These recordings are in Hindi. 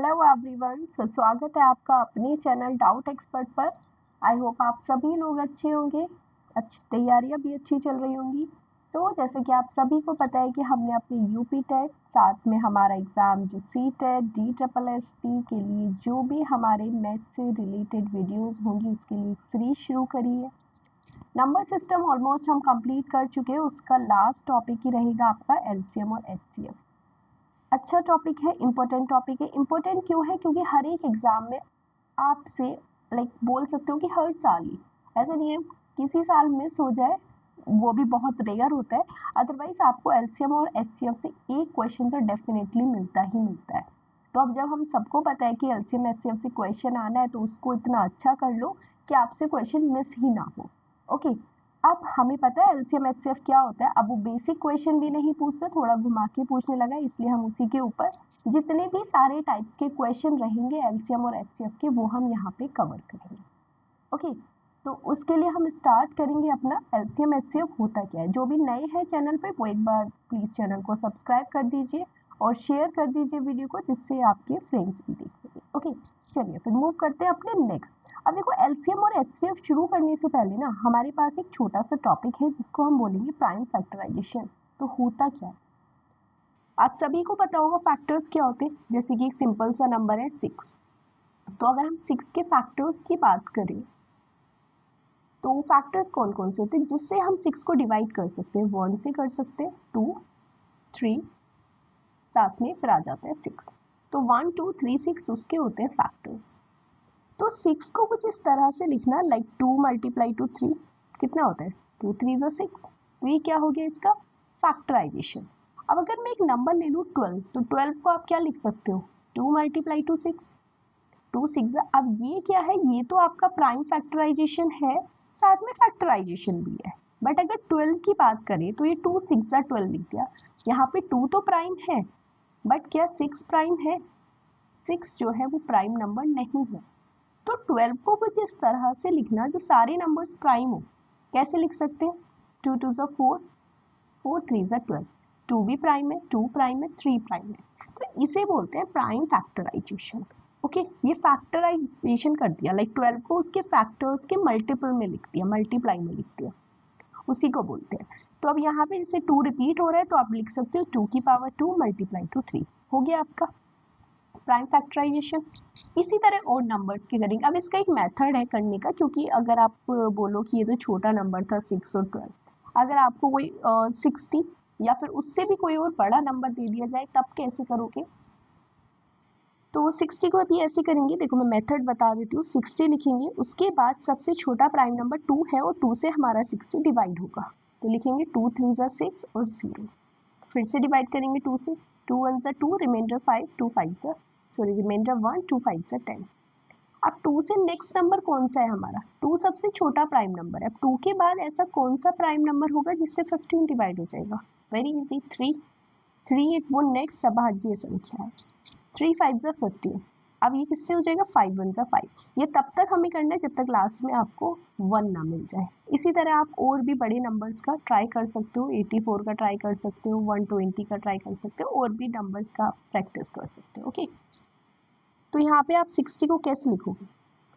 हेलो एवरीवन, स्वागत है आपका अपने चैनल डाउट एक्सपर्ट पर। आई होप आप सभी लोग अच्छे होंगे, अच्छी तैयारियां भी अच्छी चल रही होंगी। जैसे कि आप सभी को पता है कि हमने अपने यूपी टेट साथ में हमारा एग्ज़ाम जो सी टेट DSSP के लिए जो भी हमारे मैथ से रिलेटेड वीडियोज़ होंगी उसके लिए एक सीरीज शुरू करी है। नंबर सिस्टम ऑलमोस्ट हम कंप्लीट कर चुके हैं। उसका लास्ट टॉपिक ही रहेगा आपका LCM और HCF। अच्छा टॉपिक है, इम्पोर्टेंट टॉपिक है। इम्पोर्टेंट क्यों है? क्योंकि हर एक एग्जाम में आपसे बोल सकते हो कि हर साल ही, ऐसा नहीं है किसी साल मिस हो जाए, वो भी बहुत रेयर होता है। अदरवाइज आपको LCM और HCF से एक क्वेश्चन तो डेफिनेटली मिलता ही मिलता है। तो अब जब हम सबको पता है कि LCM HCF से क्वेश्चन आना है तो उसको इतना अच्छा कर लो कि आपसे क्वेश्चन मिस ही ना हो। ओके, अब हमें पता है LCM HCF क्या होता है। अब वो बेसिक क्वेश्चन भी नहीं पूछते, थोड़ा घुमा के पूछने लगा, इसलिए हम उसी के ऊपर जितने भी सारे टाइप्स के क्वेश्चन रहेंगे LCM और HCF के वो हम यहाँ पे कवर करेंगे। ओके, तो उसके लिए हम स्टार्ट करेंगे अपना LCM HCF होता क्या है। जो भी नए हैं चैनल पे वो एक बार प्लीज़ चैनल को सब्सक्राइब कर दीजिए और शेयर कर दीजिए वीडियो को, जिससे आपके फ्रेंड्स भी देख सकें। ओके, चलिए फिर मूव करते हैं अपने नेक्स्ट। अब देखो, LCM और HCF शुरू करने से पहले ना हमारे पास एक छोटा सा टॉपिक है जिसको हम बोलेंगे प्राइम फैक्टराइजेशन। तो होता क्या है, आप सभी को पता होगा फैक्टर्स क्या होते हैं। जैसे कि एक सिंपल सा नंबर है 6, तो अगर हम 6 के फैक्टर्स की बात करें तो फैक्टर्स कौन कौन से होते हैं जिससे हम 6 को डिवाइड कर सकते हैं। 1 से कर सकते हैं, 2, 3, साथ में फिर आ जाता है 6। तो 1, 2, 3, 6 उसके होते हैं फैक्टर्स। तो 6 को कुछ इस तरह से लिखना, लाइक 2 मल्टीप्लाई टू 3 कितना होता है, 2 3 ज़ा 6। तो ये क्या हो गया इसका फैक्टराइजेशन। अब अगर मैं एक नंबर ले लूँ 12, तो 12 को आप क्या लिख सकते हो, 2 मल्टीप्लाई टू 6, 2 6। अब ये क्या है, ये तो आपका प्राइम फैक्टराइजेशन है, साथ में फैक्टराइजेशन भी है। बट अगर 12 की बात करें तो ये 2 6 12 लिख दिया। यहाँ पे 2 तो प्राइम है, बट क्या 6 प्राइम है? 6 जो है वो प्राइम नंबर नहीं है। तो 12 को कुछ इस तरह से लिखना जो सारे नंबर्स प्राइम हो। कैसे लिख सकते हैं, 2 2 ज़ा 4, 4 3 ज़ा 12, 2 भी प्राइम है, 2 प्राइम है, 3 प्राइम है। तो इसे बोलते हैं प्राइम फैक्टराइजेशन। ओके, ये फैक्टराइजेशन कर दिया, लाइक 12 को उसके फैक्टर्स के मल्टीपल में लिख दिया, मल्टीप्लाई में लिख दिया, उसी को बोलते हैं। तो अब यहाँ पे जैसे 2 रिपीट हो रहा है तो आप लिख सकते हो 2 की पावर 2 मल्टीप्लाई टू 3, हो गया आपका प्राइम फैक्टराइजेशन। इसी तरह और नंबर्स की करेंगे। अब इसका एक मेथड है करने का, क्योंकि अगर आप बोलो कि ये तो छोटा नंबर था 6 और 12, अगर आपको कोई 60 या फिर उससे भी कोई और बड़ा नंबर दे दिया जाए तब कैसे करोगे। तो 60 को अभी ऐसे करेंगे, देखो मैं मेथड बता देती हूँ। 60 लिखेंगे, उसके बाद सबसे छोटा प्राइम नंबर 2 है और 2 से हमारा 60 डिवाइड होगा, तो लिखेंगे 2 3 ज़ा 6 और 0। फिर से डिवाइड करेंगे 2 से, 2 1 ज़ा 2, रिमाइंडर 5, 2 5 ज़ा रिमाइंडर 1, 2 5 ज़ा 10। अब 2 से नेक्स्ट नंबर कौन सा है हमारा, 2 सबसे छोटा प्राइम नंबर है। अब 2 के बाद ऐसा कौन सा प्राइम नंबर होगा जिससे 15 डिवाइड हो जाएगा, वेरी इजी, 3 3 एक वो नेक्स्ट अभाज्य संख्या है, 3 5 ज़ा 15। अब ये किससे हो जाएगा, 5 1 ज़ा 5। ये तब तक हमें करना है जब तक लास्ट में आपको 1 ना मिल जाए। इसी तरह आप और भी बड़े नंबर्स का ट्राई कर सकते हो, 84 का ट्राई कर सकते हो, 120 का ट्राई कर सकते हो, और भी नंबर्स का प्रैक्टिस कर सकते हो। ओके, तो यहाँ पे आप 60 को कैसे लिखोगे,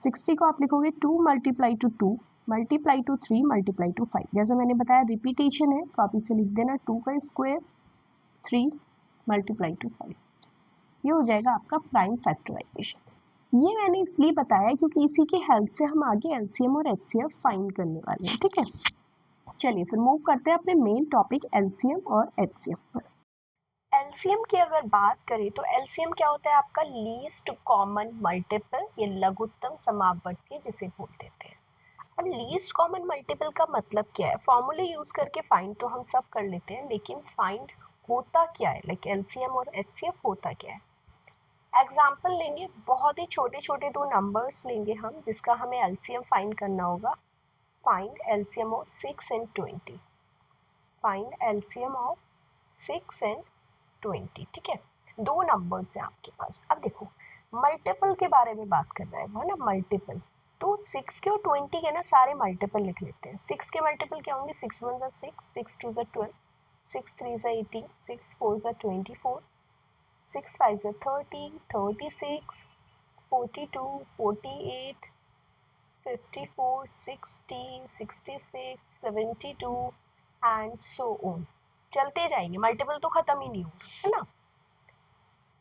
60 को आप लिखोगे 2 multiply two 2 multiply two 3 multiply two 5। जैसे मैंने बताया रिपीटेशन है तो आप इसे लिख देना 2 का स्क्वायर 3 मल्टीप्लाई टू 5। ये हो जाएगा आपका प्राइम फैक्टराइजेशन। ये मैंने इसलिए बताया क्योंकि इसी की हेल्प से हम आगे LCM और HCF फाइंड करने वाले हैं। ठीक है, चलिए फिर मूव करते हैं अपने मेन टॉपिक LCM और HCF पर। LCM की अगर बात करें तो LCM क्या होता है, आपका लीस्ट कॉमन मल्टीपल, ये लघुत्तम समापवर्ती जिसे बोल देते हैं। अब लीस्ट कॉमन मल्टीपल का मतलब क्या है, फॉर्मूले यूज करके फाइंड तो हम सब कर लेते हैं, लेकिन फाइंड होता क्या है, लाइक LCM और HCF होता क्या है। एग्जाम्पल लेंगे, बहुत ही छोटे छोटे दो नंबर्स लेंगे हम जिसका हमें LCM फाइंड करना होगा। Find LCM of 6 and 20, find LCM of 6 and 20। ठीक है, दो नंबर्स हैं आपके पास। अब देखो, मल्टीपल के बारे में बात कर रहा है वो ना, मल्टीपल। तो 6 के और 20 के ना सारे मल्टीपल लिख लेते हैं। 6 के मल्टीपल क्या होंगे, 6 1 ज़ा 6, 6 2 ज़ा 12, 6 3 ज़ा 18, 6 4 ज़ा 24, 6 5 से 30, 36, 42, 48, 54, 60, 66, 72 एंड सो ऑन। चलते जाएंगे, मल्टीपल तो खत्म ही नहीं होगा, है ना।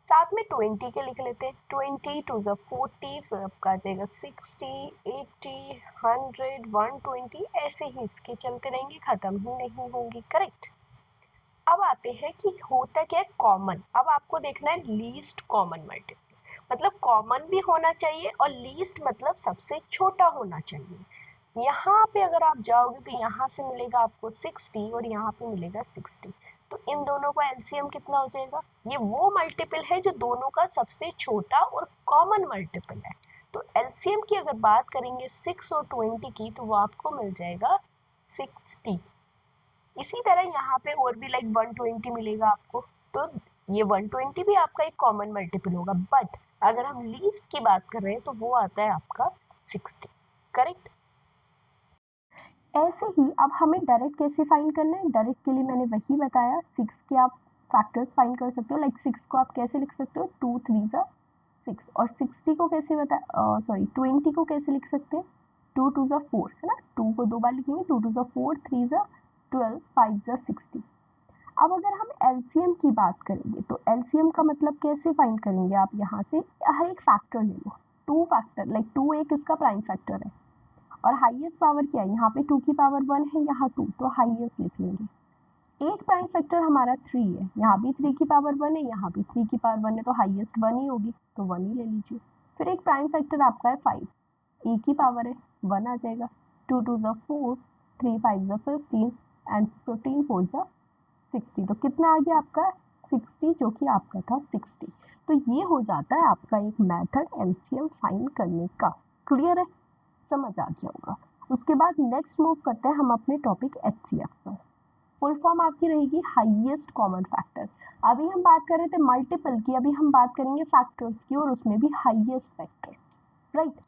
साथ में 20 के लिख लेते हैं। 20 टू ज़ा 40, फिर आपका आ जाएगा 60, 80, 100, 120, ऐसे ही इसके चलते रहेंगे, खत्म ही नहीं होंगी। करेक्ट। अब आते हैं कि होता क्या है कॉमन। अब आपको देखना है लीस्ट कॉमन मल्टीपल, मतलब कॉमन भी होना चाहिए और लीस्ट मतलब सबसे छोटा होना चाहिए। यहाँ पे अगर आप जाओगे तो यहाँ से मिलेगा आपको 60 और यहाँ पे मिलेगा 60, तो इन दोनों का एलसीएम कितना हो जाएगा। ये वो मल्टीपल है जो दोनों का सबसे छोटा और कॉमन मल्टीपल है। तो एलसीएम की अगर बात करेंगे 6 और 20 की, तो वो आपको मिल जाएगा 60। इसी तरह यहाँ पे और भी लाइक 120 मिलेगा आपको, तो ये 120 भी आपका एक कॉमन मल्टीपल होगा। बट अगर हम लीस्ट की बात कर रहे हैं तो वो आता है आपका 60। करेक्ट। ऐसे ही अब हमें डायरेक्ट कैसे फाइंड करना है। डायरेक्ट के लिए मैंने वही बताया, 6 के आप फैक्टर्स फाइंड कर सकते हो। लाइक 6 को आप कैसे लिख सकते हो, 2 3 ज़ा 6। और 60 को कैसे सॉरी 20 को कैसे लिख सकते हैं, 2 2 ज़ा 4, है ना। 2 को 2 बार लिखेंगे, 2 2 ज़ा 4, 3 ज़ा 12, 5 ज़ा 60। अब अगर हम एलसीएम की बात करेंगे तो एलसीएम का मतलब कैसे फाइंड करेंगे, आप यहाँ से हर एक फैक्टर ले लो। 2 फैक्टर, लाइक 2 एक इसका प्राइम फैक्टर है और हाईएस्ट पावर क्या है, यहाँ पे 2 की पावर 1 है, यहाँ 2, तो हाईएस्ट लिख लेंगे। एक प्राइम फैक्टर हमारा 3 है, यहाँ भी 3 की पावर 1 है, यहाँ भी 3 की पावर 1 है, तो हाईएस्ट 1 ही होगी, तो 1 ही ले लीजिए। फिर एक प्राइम फैक्टर आपका है 5, ए की पावर है, 1 आ जाएगा। 2 2 ज़ा 4, 3 5 ज़ा 15 एंड 15 4 ज़ा 60, तो कितना आ गया आपका 60, जो कि आपका था 60। तो ये हो जाता है आपका एक मेथड एलसीएम फाइंड करने का। क्लियर है, समझ आ गया होगा। उसके बाद नेक्स्ट मूव करते हैं हम अपने टॉपिक एचसीएफ पर। फुल फॉर्म आपकी रहेगी हाईएस्ट कॉमन फैक्टर। अभी हम बात कर रहे थे मल्टीपल की, अभी हम बात करेंगे फैक्टर्स की, और उसमें भी हाईएस्ट फैक्टर। राइट,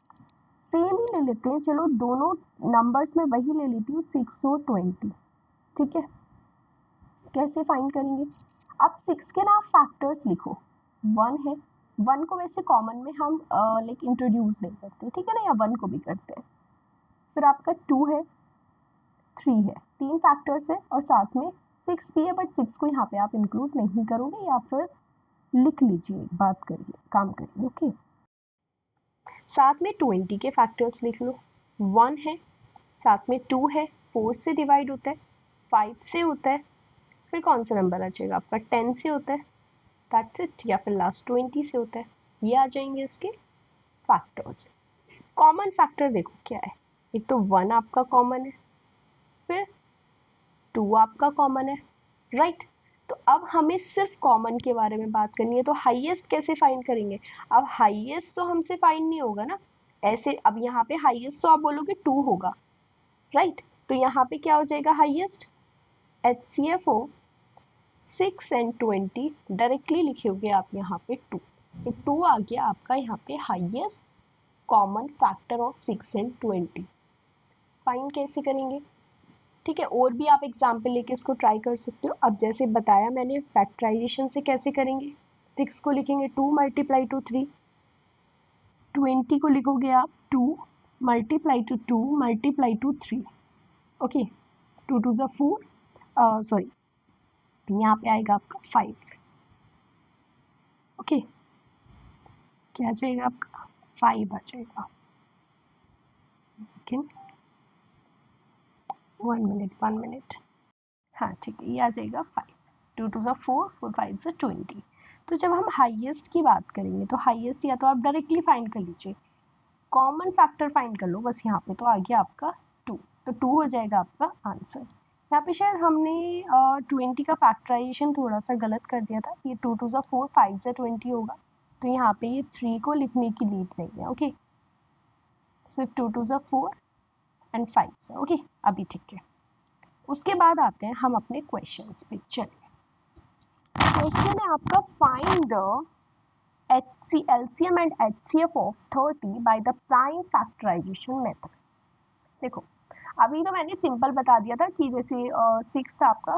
सेम ही ले लेते हैं, चलो दोनों नंबर्स में वही ले लेती हूँ, 6 और 20। ठीक है, कैसे फाइंड करेंगे। अब 6 के ना फैक्टर्स लिखो। 1 है, 1 को वैसे कॉमन में हम लाइक इंट्रोड्यूस नहीं करते, ठीक है ना, या 1 को भी करते हैं। फिर आपका 2 है, 3 है, 3 फैक्टर्स है, और साथ में 6 भी है, बट 6 को यहाँ पे आप इंक्लूड नहीं करोगे, या फिर लिख लीजिए, बात करिए, काम करिए। ओके, साथ में 20 के फैक्टर्स लिख लो। 1 है, साथ में 2 है, 4 से डिवाइड होता है, 5 से होता है, फिर कौन सा नंबर आ जाएगा आपका, 10 से होता है, दैट्स इट, या फिर लास्ट 20 से होता है। ये आ जाएंगे इसके फैक्टर्स। कॉमन फैक्टर देखो क्या है, एक तो 1 आपका कॉमन है, फिर 2 आपका कॉमन है, राइट। तो अब हमें सिर्फ कॉमन के बारे में बात करनी है, तो हाईएस्ट कैसे फाइंड करेंगे। अब हाईएस्ट तो हमसे फाइंड नहीं होगा ना ऐसे। अब यहाँ पे हाईएस्ट तो आप बोलोगे 2 होगा, राइट। तो यहाँ पे क्या हो जाएगा highest, HCF of 6 and 20, directly लिखोगे आप यहाँ पे 2, तो 2 आ गया आपका यहाँ पे highest common factor of 6 and 20। Find कैसे करेंगे, ठीक है, और भी आप एग्जाम्पल लेके इसको ट्राई कर सकते हो। अब जैसे बताया मैंने फैक्टराइजेशन से कैसे करेंगे, 6 को लिखेंगे 2 मल्टीप्लाई टू 3, 20 को लिखोगे आप 2 multiply two 2 multiply two 3। Okay, 2 2 ज़ा 4, सॉरी यहाँ पे आएगा आपका 5। ओके, क्या आ जाएगा आपका 5 आ जाएगा। सेकेंड, 1 मिनट, हाँ ठीक है, ये आ जाएगा 5। 2 2 ज़ा 4, 4 5 ज़ा 20। तो जब हम हाईएस्ट की बात करेंगे तो हाईएस्ट या तो आप डायरेक्टली फाइंड कर लीजिए, कॉमन फैक्टर फाइंड कर लो, बस यहाँ पे तो आ गया आपका 2, तो 2 हो जाएगा आपका आंसर। यहाँ पे शायद हमने 20 का फैक्टराइजेशन थोड़ा सा गलत कर दिया था, ये 2 2 ज़ा 4, 5 ज़ा 20 होगा, तो यहाँ पे ये 3 को लिखने की नीड नहीं है। ओके, सिर्फ 2 2 ज़ा 4 एंड 5 ज़ा। ओके, अभी ठीक है। उसके बाद आते हैं हम अपने क्वेश्चंस पे। चलिए, क्वेश्चन है आपका, find the LCM and HCF of 30 by the prime factorization method। देखो, अभी तो मैंने सिंपल बता दिया था कि जैसे 6 था आपका,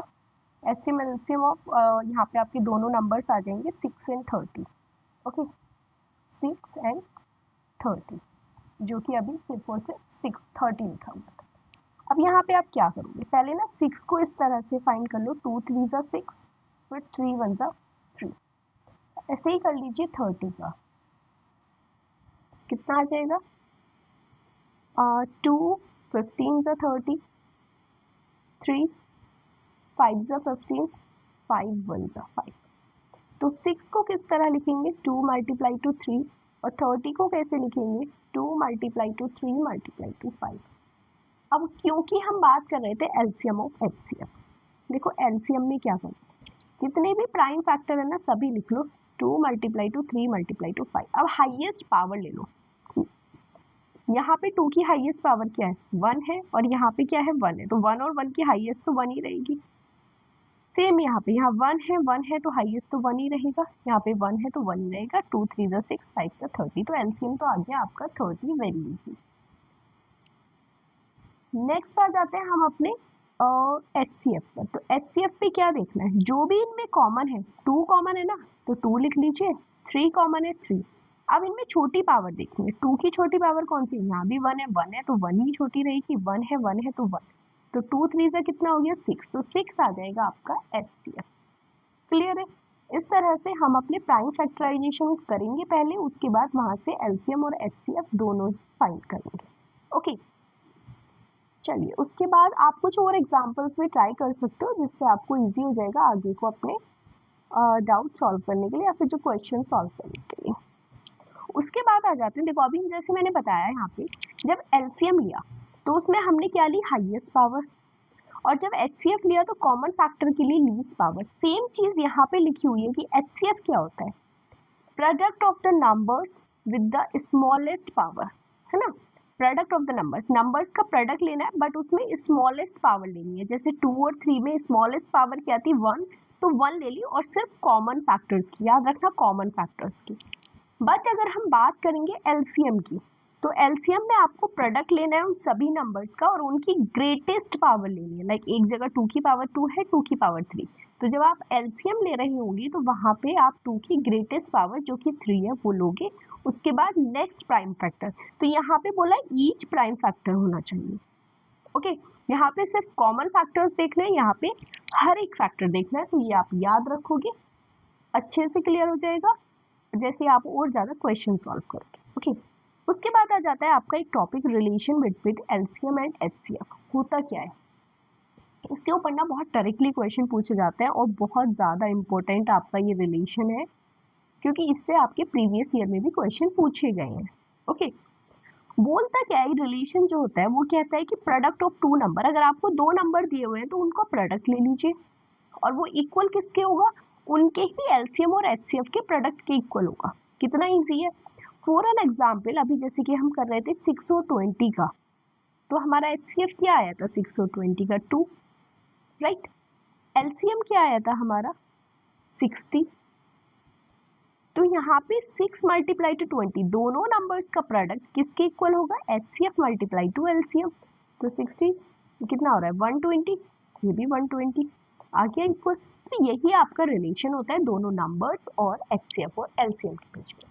HCM LCM ऑफ यहाँ पे आपके दोनों नंबर्स आ जाएंगे 6 एंड 30। ओके, 6 एंड 30, जो कि अभी सिर्फ और सिर्फ 630 लिखा हुआ था। अब यहाँ पे आप क्या करोगे, पहले ना 6 को इस तरह से फाइंड कर लो, 2 3 जा 6, फिर 3 1 जा 3। ऐसे ही कर लीजिए 30 का, कितना आ जाएगा, 2 15 जा 30, 3 5 जा 15, 5 1 जा 5। तो 6 को किस तरह लिखेंगे, 2 मल्टीप्लाई टू 3, और 30 को कैसे लिखेंगे, 2 मल्टीप्लाई टू 3 मल्टीप्लाई टू 5। अब क्योंकि हम बात कर रहे थे एलसीएम ऑफ एचसीएफ, देखो एलसीएम में क्या करना, जितने भी प्राइम फैक्टर है ना सभी लिख लो, 2 मल्टीप्लाई टू 3 मल्टीप्लाई टू 5। अब हाईएस्ट पावर ले लो, यहाँ पे 2 की हाईएस्ट पावर क्या है, 1 है, और यहाँ पे क्या है, 1 है, तो 1 और 1 की हाईएस्ट तो 1 ही रहेगी। सेम यहाँ पे, यहाँ 1 है तो हाईएस्ट तो 1 ही रहेगा, यहाँ पे 1 है तो 1 ही रहेगा। 2 3 जा 6, 5 जा 30, तो एलसीएम तो आ गया आपका 30 वेरी इजी। नेक्स्ट आ जाते हैं हम अपने HCF पर। तो HCF पे क्या देखना है, जो भी इनमें कॉमन है, 2 कॉमन है ना तो 2 लिख लीजिए, 3 कॉमन है 3। अब इनमें छोटी पावर देखनी है, 2 की छोटी पावर कौन सी, यहाँ भी 1 है तो 1 ही छोटी रहेगी, 1 है तो 1, तो 2 3 से कितना हो गया 6, तो 6 आ जाएगा आपका HCF। क्लियर है। इस तरह से हम अपने प्राइम फैक्टराइजेशन करेंगे पहले, उसके बाद वहां से एलसीएम और HCF दोनों फाइंड करेंगे। ओके, चलिए उसके बाद आप कुछ और एग्जांपल्स में ट्राई कर सकते हो, जिससे आपको इजी हो जाएगा आगे को अपने डाउट सॉल्व करने के लिए या फिर जो क्वेश्चन सॉल्व करने के लिए। उसके बाद आ जाते हैं, देखो अभी जैसे मैंने बताया यहाँ पे, जब एलसीएम लिया तो उसमें हमने क्या ली, हाईएस्ट पावर, और जब एचसीएफ लिया तो कॉमन फैक्टर के लिए लीस्ट पावर। सेम चीज यहाँ पे लिखी हुई है कि एचसीएफ क्या होता है, product of the numbers with the smallest power, है ना, प्रोडक्ट ऑफ द नंबर्स का प्रोडक्ट लेना है, बट उसमें स्मॉलेस्ट पावर लेनी है। जैसे 2 और 3 में स्मॉलेस्ट पावर क्या थी, 1, तो 1 ले ली, और सिर्फ कॉमन फैक्टर्स की, याद रखना कॉमन फैक्टर्स की। बट अगर हम बात करेंगे एलसीएम की, तो एलसीएम में आपको प्रोडक्ट लेना है उन सभी नंबर्स का और उनकी ग्रेटेस्ट पावर लेनी है। लाइक एक जगह 2 की पावर 2 है, 2 की पावर 3, तो जब आप एलसीएम ले रही होंगी तो वहां पे आप 2 की ग्रेटेस्ट पावर जो कि 3 है वो लोगे। उसके बाद नेक्स्ट प्राइम फैक्टर, तो यहाँ पे बोला ईच प्राइम फैक्टर होना चाहिए। ओके, यहाँ पे सिर्फ कॉमन फैक्टर्स देखना है, यहाँ पे हर एक फैक्टर देखना है, तो ये आप याद रखोगे, अच्छे से क्लियर हो जाएगा जैसे आप और ज्यादा क्वेश्चन सॉल्व करोगे। ओके, उसके बाद आ जाता है आपका एक topic, relation between LCM and HCF. होता क्या है, इसके ऊपर ना बहुत डायरेक्टली क्वेश्चन पूछे जाते हैं और बहुत ज्यादा इंपॉर्टेंट आपका ये रिलेशन है, क्योंकि इससे आपके प्रीवियस ईयर में भी क्वेश्चन पूछे गए हैं। ओके, बोलता क्या है, रिलेशन जो होता है वो कहता है कि प्रोडक्ट ऑफ 2 नंबर, अगर आपको 2 नंबर दिए हुए हैं तो उनका प्रोडक्ट ले लीजिए, और वो इक्वल किसके होगा, उनके ही एलसीएम और एचसीएफ के प्रोडक्ट के इक्वल होगा। कितना इजी है। फॉर एन एग्जाम्पल, अभी जैसे कि हम कर रहे थे 6 और 20 का, तो हमारा एचसीएफ क्या आया था, 6 और 20 का 2, राइट। एलसीएम क्या आया था हमारा 60, तो यहाँ पे 6 मल्टीप्लाई टू 20, दोनों नंबर्स का प्रोडक्ट किसके इक्वल होगा, एचसीएफ मल्टीप्लाई टू एलसीएम, तो 60 कितना हो रहा है 120, ये भी 120 आ गया इक्वल। तो यही आपका रिलेशन होता है दोनों नंबर्स और एचसीएफ और एलसीएम के बीच में।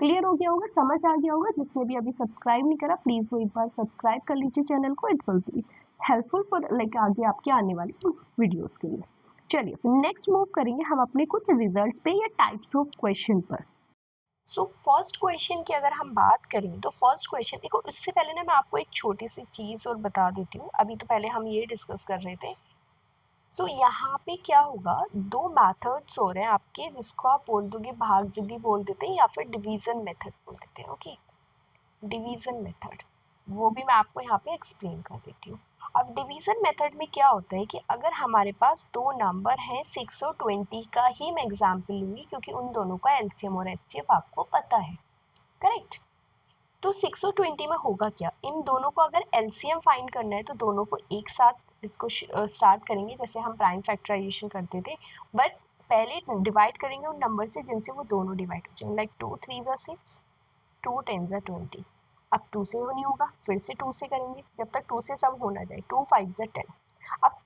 क्लियर हो गया होगा, समझ आ गया होगा। जिसने भी अभी सब्सक्राइब नहीं करा प्लीज वो एक बार सब्सक्राइब कर लीजिए चैनल को, it will be helpful for like आगे आपके आने वाली वीडियोस के लिए। चलिए फिर नेक्स्ट मूव करेंगे हम अपने कुछ रिजल्ट्स पे या टाइप्स ऑफ क्वेश्चन पर। सो फर्स्ट क्वेश्चन की अगर हम बात करें तो फर्स्ट क्वेश्चन देखो, उससे पहले ना मैं आपको एक छोटी सी चीज और बता देती हूँ। अभी तो पहले हम ये डिस्कस कर रहे थे। सो यहाँ पे क्या होगा, 2 मेथड्स हो रहे हैं आपके, जिसको आप बोल दोगे भाग विधि बोल देते हैं या फिर डिवीजन मेथड बोल देते हैं। ओके, डिवीजन मेथड वो भी मैं आपको यहाँ पे एक्सप्लेन कर देती हूँ। अब डिवीजन मेथड में क्या होता है कि अगर हमारे पास 2 नंबर हैं, 6 और 20 का ही मैं एग्जाम्पल लूंगी क्योंकि उन दोनों का एलसीएम और एचसीएफ आपको पता है, करेक्ट। तो 6 और 20 में होगा क्या, इन दोनों को अगर एलसीएम फाइंड करना है तो दोनों को एक साथ इसको स्टार्ट करेंगे जैसे हम प्राइम फैक्टराइजेशन करते थे, बट पहले डिवाइड करेंगे उन नंबर से जिनसे वो दोनों डिवाइड हो जाएंगे। लाइक 2 3 जा 6, 2 10 जा 20। अब 2 से नहीं होगा, फिर से 2 से करेंगे जब तक 2 से सब हो ना जाए, 2 5 जा 10। अब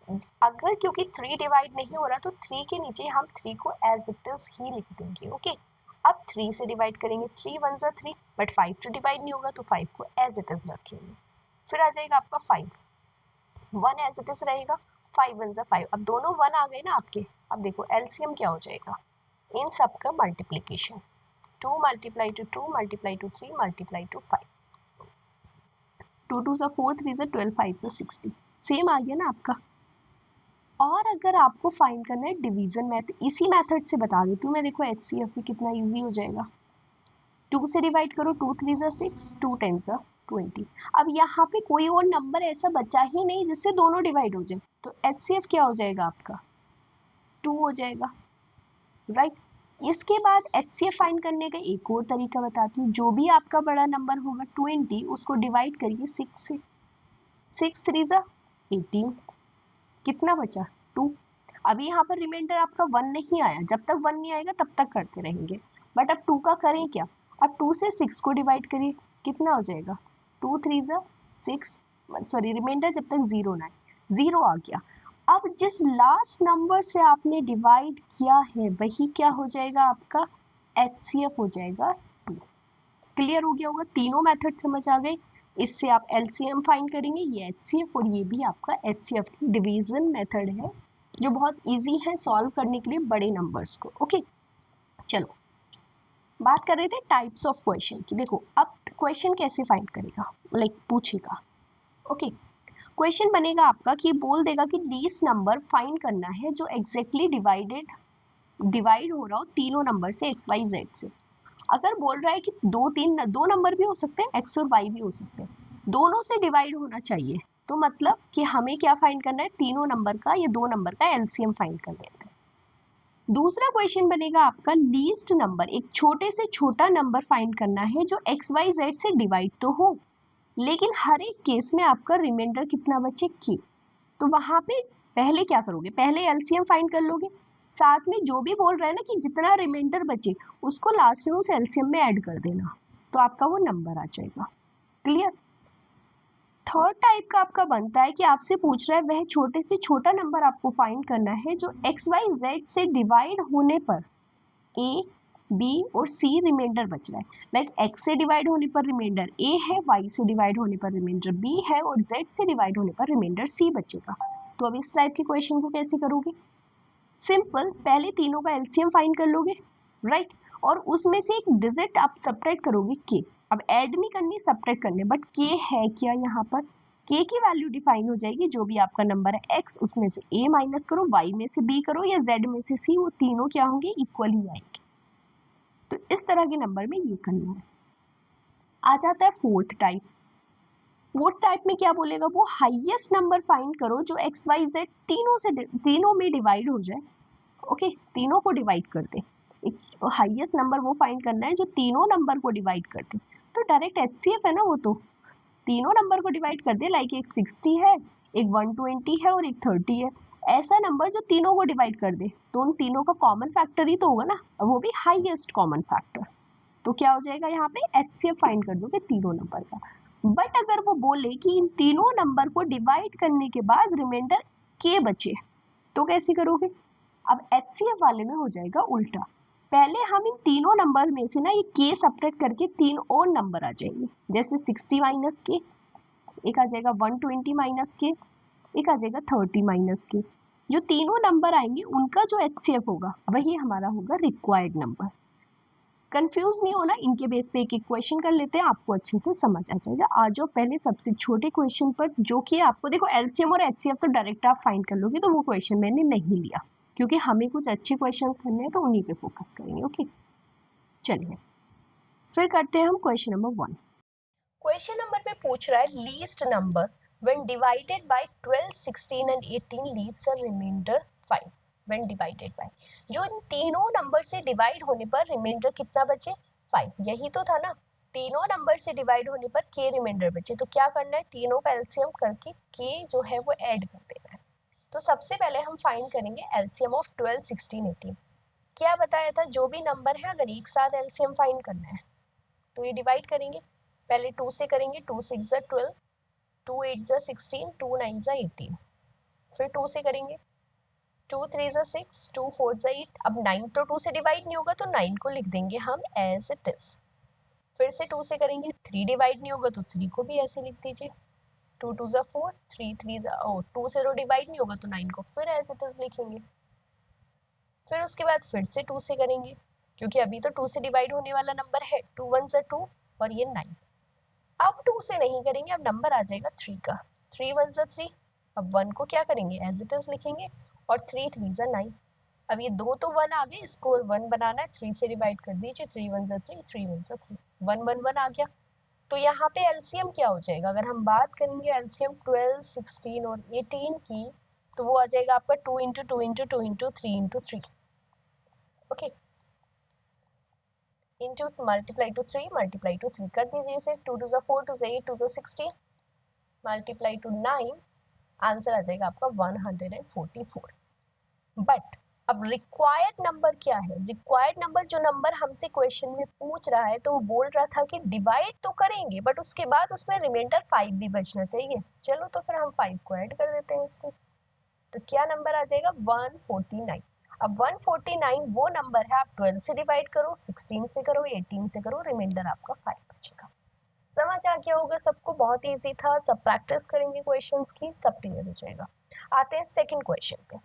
अगर क्योंकि 3 डिवाइड नहीं हो रहा तो 3 के नीचे हम 3 को एज इट इज ही लिख देंगे। ओके, अब 3 से डिवाइड करेंगे, 3 1 जा 3, बट 5 तो डिवाइड नहीं होगा तो 5 को एज इट इज रखेंगे। फिर आ जाएगा आपका 5, 1 एज इट इज रहेगा, 5 1 जा 5। अब दोनों 1 आ गए ना आपके। अब देखो एलसीएम क्या हो जाएगा, इन सब का multiplication, 2 multiply two 2 multiply two 3 multiply two 5, 2 2 जा 4, 3 जा 12, 5 जा 60, सेम आ गया ना आपका। और अगर आपको फाइंड करना है डिवीजन मेथड, इसी मेथड से बता देती हूँ मैं, देखो एचसीएफ भी कितना इजी हो जाएगा। 2 से डिवाइड करो, 2 3 जा 6, 2 10 जा 20। अब यहाँ पे कोई और नंबर ऐसा बचा ही नहीं जिससे दोनों डिवाइड हो जाए, तो एचसीएफ क्या हो जाएगा आपका, 2 हो जाएगा, राइट। इसके बाद एचसीएफ फाइंड करने का एक और तरीका बताती हूँ। जो भी आपका बड़ा नंबर होगा 20, उसको डिवाइड करिए 6 से, 6 3 जा 18, कितना बचा, 2। अभी यहाँ पर रिमाइंडर आपका 1 नहीं आया, जब तक 1 नहीं आएगा तब तक करते रहेंगे, बट अब 2 का करें क्या, अब 2 से 6 को डिवाइड करिए, कितना हो जाएगा, 2 3 जा 6, सॉरी रिमाइंडर जब तक 0 ना आए, 0 आ गया। अब जिस लास्ट नंबर से आपने डिवाइड किया है वही क्या हो जाएगा आपका, एचसीएफ हो जाएगा 2। क्लियर हो गया होगा, तीनों मेथड समझ आ गए। इससे आप एलसीएम फाइंड करेंगे, ये एचसीएफ और ये भी आपका एचसीएफ डिवीजन मेथड है, जो बहुत इजी है सॉल्व करने के लिए बड़े नंबर्स को। ओके, चलो बात कर रहे थे टाइप्स ऑफ क्वेश्चन की। देखो अब क्वेश्चन कैसे फाइंड करेगा, लाइक पूछेगा। ओके, क्वेश्चन बनेगा आपका कि बोल देगा कि लीस्ट नंबर फाइंड करना है जो एग्जैक्टली डिवाइड हो रहा हो तीनों नंबर से, एक्स वाई जेड से। अगर बोल रहा है कि दो नंबर भी हो सकते हैं, एक्स और वाई भी हो सकते हैं, दोनों से डिवाइड होना चाहिए, तो मतलब कि हमें क्या फाइंड करना है, तीनों नंबर का या दो नंबर का एलसीएम फाइंड कर लेना है। दूसरा क्वेश्चन बनेगा आपका लीस्ट नंबर, एक छोटे से छोटा नंबर फाइंड करना है जो एक्स वाई जेड से डिवाइड तो हो, लेकिन हर एक केस में आपका रिमाइंडर कितना बचे, के। तो वहां पे पहले क्या करोगे, पहले एलसीएम फाइंड कर लोगे, साथ में जो भी बोल रहा है ना कि जितना रिमाइंडर बचे उसको लास्ट में उस एलसीएम में ऐड कर देना, तो आपका वो नंबर आ जाएगा। क्लियर। थर्ड टाइप का आपका बनता है कि आपसे पूछ रहा है वह छोटे से छोटा नंबर आपको फाइंड करना है जो एक्स वाई जेड से डिवाइड होने पर ए बी और सी रिमाइंडर बच रहा है। लाइक एक्स से डिवाइड होने पर रिमाइंडर ए है, वाई से डिवाइड होने पर रिमाइंडर बी है और जेड से डिवाइड होने पर रिमाइंडर सी बचेगा। तो अब इस टाइप के क्वेश्चन को कैसे करोगे, सिंपल, पहले तीनों का एलसीएम फाइंड कर लोगे, राइट, और उसमें से एक डिजिट आप सब्ट्रैक्ट करोगे के। अब ऐड नहीं करनी, सब्ट्रैक्ट करने, बट के है क्या यहाँ पर, के की वैल्यू डिफाइन हो जाएगी, जो भी आपका नंबर है एक्स उसमें से ए माइनस करो, वाई में से बी करो या जेड में से सी, वो तीनों क्या होंगे, इक्वल ही आएंगे। तो इस तरह के नंबर में ये करना है। आ जाता है फोर्थ टाइप। फोर्थ टाइप में क्या बोलेगा, वो हाईएस्ट नंबर फाइंड करो जो एक्स वाई जेड तीनों में डिवाइड हो जाए। ओके, तीनों को डिवाइड कर दे, एक हाईएस्ट नंबर वो फाइंड करना है जो तीनों नंबर को डिवाइड कर दे। तो डायरेक्ट एचसीएफ है ना, वो तो तीनों नंबर को डिवाइड कर दे, लाइक एक 60 है, एक 120 है और एक 30 है, ऐसा नंबर जो तीनों को डिवाइड कर दे, तो उन तीनों का कॉमन फैक्टर ही तो होगा ना, वो भी हाईएस्ट कॉमन फैक्टर। तो क्या हो जाएगा यहाँ पे, एचसीएफ फाइंड कर दोगे तीनों नंबर का। बट अगर वो बोले कि इन तीनों नंबर को डिवाइड करने के बाद रिमाइंडर के बचे, तो कैसे करोगे, अब एचसीएफ वाले में हो जाएगा उल्टा। पहले हम इन तीनों नंबर में से ना ये के सब्ट्रैक्ट करके तीन और नंबर आ जाएंगे, जैसे 60 माइनस के, एक आ जाएगा 120 माइनस के, एक आ जाएगा 30 माइनस के। जो तीनों नंबर आएंगे उनका जो एचसीएफ होगा वही हमारा होगा रिक्वायर्ड नंबर। कंफ्यूज नहीं होना, इनके बेस पे एक एक क्वेश्चन कर लेते हैं, आपको अच्छे से समझ आ जाएगा। आ जाओ पहले सबसे छोटे क्वेश्चन पर, जो कि आपको देखो एलसीएम और एचसीएफ तो डायरेक्ट आप फाइंड कर लोगे, तो वो क्वेश्चन मैंने नहीं लिया क्योंकि हमें कुछ अच्छे क्वेश्चंस करने हैं, तो उन्हीं पे फोकस करेंगे। ओके, चलिए फिर करते हैं हम क्वेश्चन नंबर 1। क्वेश्चन नंबर में पूछ रहा है least number when divided by 12 16 and 18 leaves a remainder 5 when divided by, जो इन तीनों नंबर से डिवाइड होने पर रिमाइंडर कितना बचे, 5। यही तो था ना, तीनों नंबर से डिवाइड होने पर के रिमाइंडर बचे, तो क्या करना है, तीनों का एलसीएम करके के जो है वो ऐड कर देना है। तो सबसे पहले हम फाइंड करेंगे एलसीएम ऑफ 12 16 18। क्या बताया था, जो भी नंबर है अगर एक साथ एलसीएम फाइंड करना है तो ये डिवाइड करेंगे, पहले 2 से करेंगे, 2 6 12, 2 8 16, 2 9 18, फिर 2 से करेंगे, 2 3 ज़ा 6, 2 4 ज़ा 8। अब 9 तो 2 से डिवाइड नहीं होगा तो 9 को लिख देंगे हम एज इट इज। फिर से 2 से करेंगे, 3 डिवाइड नहीं होगा तो 3 को भी ऐसे लिख दीजिए, 2 2 ज़ा 4, 3 3 ज़ा 2 से तो डिवाइड नहीं होगा तो 9 को फिर एज इट इज लिखेंगे। फिर उसके बाद फिर से 2 से करेंगे, क्योंकि अभी तो 2 से डिवाइड होने वाला नंबर है, 2 1 ज़ा 2 और ये 9। अब 2 से नहीं करेंगे, अब नंबर आ जाएगा 3 का, 3 1 ज़ा 3। अब 1 को क्या करेंगे, एज इट इज लिखेंगे, और 3 3 ज़ा 9। अब ये दो तो 1 आ गए, इसको 1 बनाना है, 3 से डिवाइड कर दीजिए, 3 1 ज़ा 3, 3 1 ज़ा 3, 1 1 1 आ गया। तो यहाँ पे एलसीएम क्या हो जाएगा, अगर हम बात करेंगे एलसीएम 12 16 और 18 की, तो वो आ जाएगा आपका 2 into 2 into 2 into 3 into 3। Okay, into multiply two 3 multiply two 3 कर दीजिए इसे, 2 2 ज़ा 4, 2 ज़ा 8, 2 ज़ा 16 मल्टीप्लाई टू 9, आंसर आ जाएगा आपका 144। बट अब रिक्वायर्ड नंबर क्या है, रिक्वायर्ड नंबर जो नंबर हमसे क्वेश्चन में पूछ रहा है, तो वो बोल रहा था कि डिवाइड तो करेंगे बट उसके बाद उसमें रिमाइंडर 5 भी बचना चाहिए। चलो तो फिर हम 5 को ऐड कर देते हैं इसमें, तो क्या नंबर आ जाएगा 149। अब 149 वो नंबर है, आप 12 से डिवाइड करो, 16 से करो, 18 से करो, रिमाइंडर आपका 5 बचेगा। समझ आ गया होगा सबको, बहुत इजी था, सब प्रैक्टिस करेंगे क्वेश्चंस की, सब क्लियर हो जाएगा। आते हैं सेकंड क्वेश्चन पे।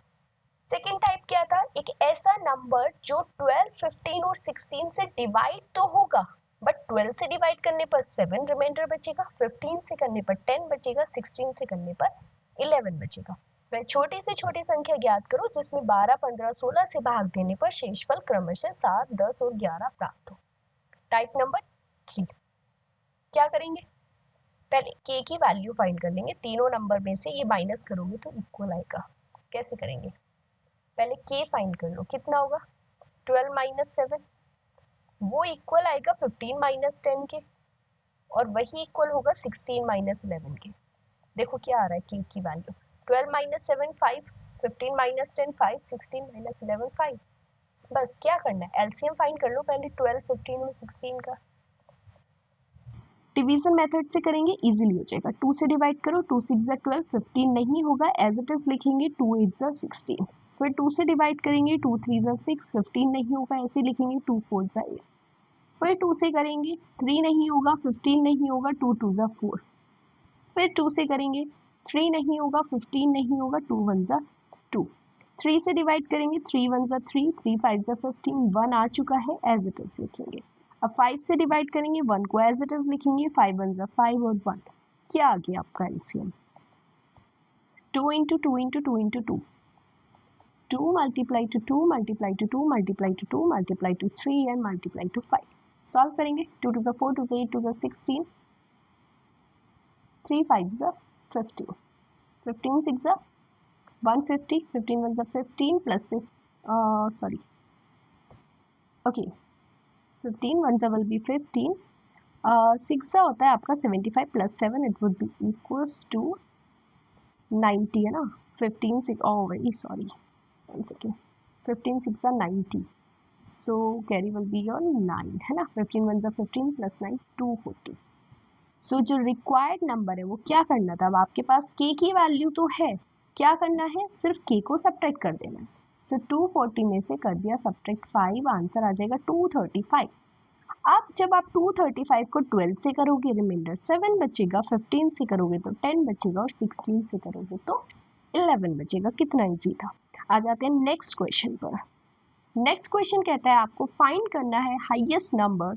सेकेंड टाइप क्या था, एक ऐसा नंबर जो 12 15 और 16 से डिवाइड तो होगा, बट 12 से डिवाइड करने पर 7 रिमाइंडर बचेगा, 15 से करने पर 10 बचेगा, 16 से करने पर 11 बचेगा। वह छोटी से छोटी संख्या ज्ञात करो जिसमें 12 15 16 से भाग देने पर शेषफल क्रमशः 7 10 और 11 प्राप्त हो। Type number 3। क्या करेंगे, पहले k की वैल्यू फाइंड कर लेंगे, तीनों नंबर में से ये माइनस करोगे तो इक्वल आएगा। कैसे करेंगे, पहले k फाइंड कर लो, कितना होगा 12 माइनस 7, वो इक्वल आएगा 15 माइनस 10 के, और वही इक्वल होगा 16 माइनस 11 के। देखो क्या आ रहा है k की वैल्यू, 12 माइनस 7 5, 15 माइनस 10 5, 16 माइनस 11 5। बस क्या करना है, एलसीएम फाइंड कर लो पहले 12 15 और 16 का। डिवीजन मेथड से करेंगे, इजीली हो जाएगा। 2 से डिवाइड करो, 2 6 ज़ा 12, 15 नहीं होगा, एज इट इज लिखेंगे, 2 8 ज़ा 16। फिर 2 से डिवाइड करेंगे, 2 3 ज़ा 6, 15 नहीं होगा, ऐसे लिखेंगे, 2 4 ज़ा 8। फिर 2 से करेंगे, 3 नहीं होगा, 15 नहीं होगा, 2 2 ज़ा 4। फिर 2 से करेंगे, 3 नहीं होगा, 15 नहीं होगा, 2 1 ज़ा 2। 3 से डिवाइड करेंगे, 3 1 ज़ा 3, 3 5 ज़ा 15, 1 आ चुका है, एज इट इज लिखेंगे। अब 5 से डिवाइड करेंगे, 1 को एज इट इज लिखेंगे, 5 1 ज़ा 5 और 1। क्या आ गया आपका LCM, 2 into 2 into 2 into 2, 2 multiply two 2 multiply two 2 multiply two 2 multiply two 3 and multiply two 5। Solve करेंगे, 2 2 ज़ा 4, 2 ज़ा 8, 2 ज़ा 16, 3 5 ज़ा 15, 15 6 ज़ा 150, 15 1 ज़ा 15 प्लस sorry, okay, 15 1 ज़ा will be 15, 6 ज़ा होता है आपका 75 plus 7, it would be equals to 90 है ना, 15 6, oh very sorry, 1 second, 15 6 ज़ा 90, so carry will be on 9 है ना, 15 1 ज़ा 15 प्लस 9 240। सो जो रिक्वायर्ड नंबर है वो क्या करना था, अब आपके पास k की वैल्यू तो है, क्या करना है, सिर्फ k को सब्ट्रैक्ट कर देना है। सो 240 में से कर दिया सब्ट्रैक्ट 5, आंसर आ जाएगा 235। अब जब आप 235 को 12 से करोगे रिमाइंडर 7 बचेगा, 15 से करोगे तो 10 बचेगा, और 16 से करोगे तो 11 बचेगा। कितना इजी था। आ जाते हैं नेक्स्ट क्वेश्चन पर। नेक्स्ट क्वेश्चन कहता है आपको फाइंड करना है highest number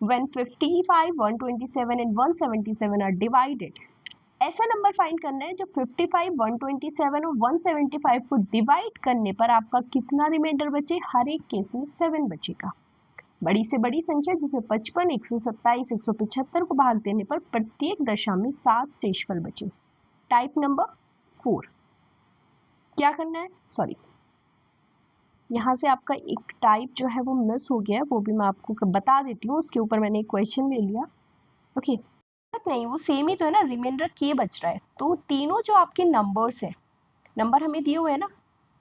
when 55, 127 and 177 are divided. ऐसा नंबर फाइंड करना है जो 55, 127 और 175 को डिवाइड करने पर आपका कितना रिमाइंडर बचे, हर एक केस में 7 बचेगा। बड़ी से बड़ी संख्या जिसमें 55, 127, 175 को भाग देने पर प्रत्येक दशा में 7 शेषफल बचे। Type number 4। क्या करना है, सॉरी यहाँ से आपका एक टाइप जो है वो मिस हो गया है, वो भी मैं आपको बता देती हूँ। उसके ऊपर मैंने एक क्वेश्चन ले लिया, ओके नहीं वो सेम ही तो है ना, रिमाइंडर के बच रहा है। तो तीनों जो आपके नंबर्स है, नंबर हमें दिए हुए हैं ना,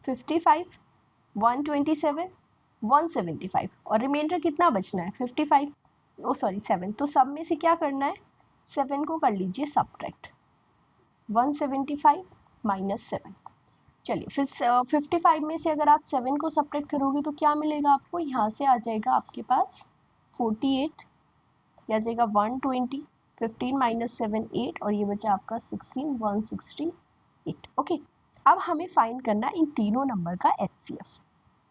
55, 127, 175, और रिमाइंडर कितना बचना है 55, ओ सॉरी 7। तो सब में से क्या करना है, 7 को कर लीजिए सब्ट्रैक्ट, 175 माइनस 7, चलिए फिर 55 में से अगर आप 7 को सब्ट्रैक्ट करोगे तो क्या मिलेगा आपको, यहाँ से आ जाएगा आपके पास 48, या जाएगा 120, 15 माइनस 7 8, और ये बचा आपका 16 168। ओके, अब हमें फाइंड करना इन तीनों नंबर का HCF।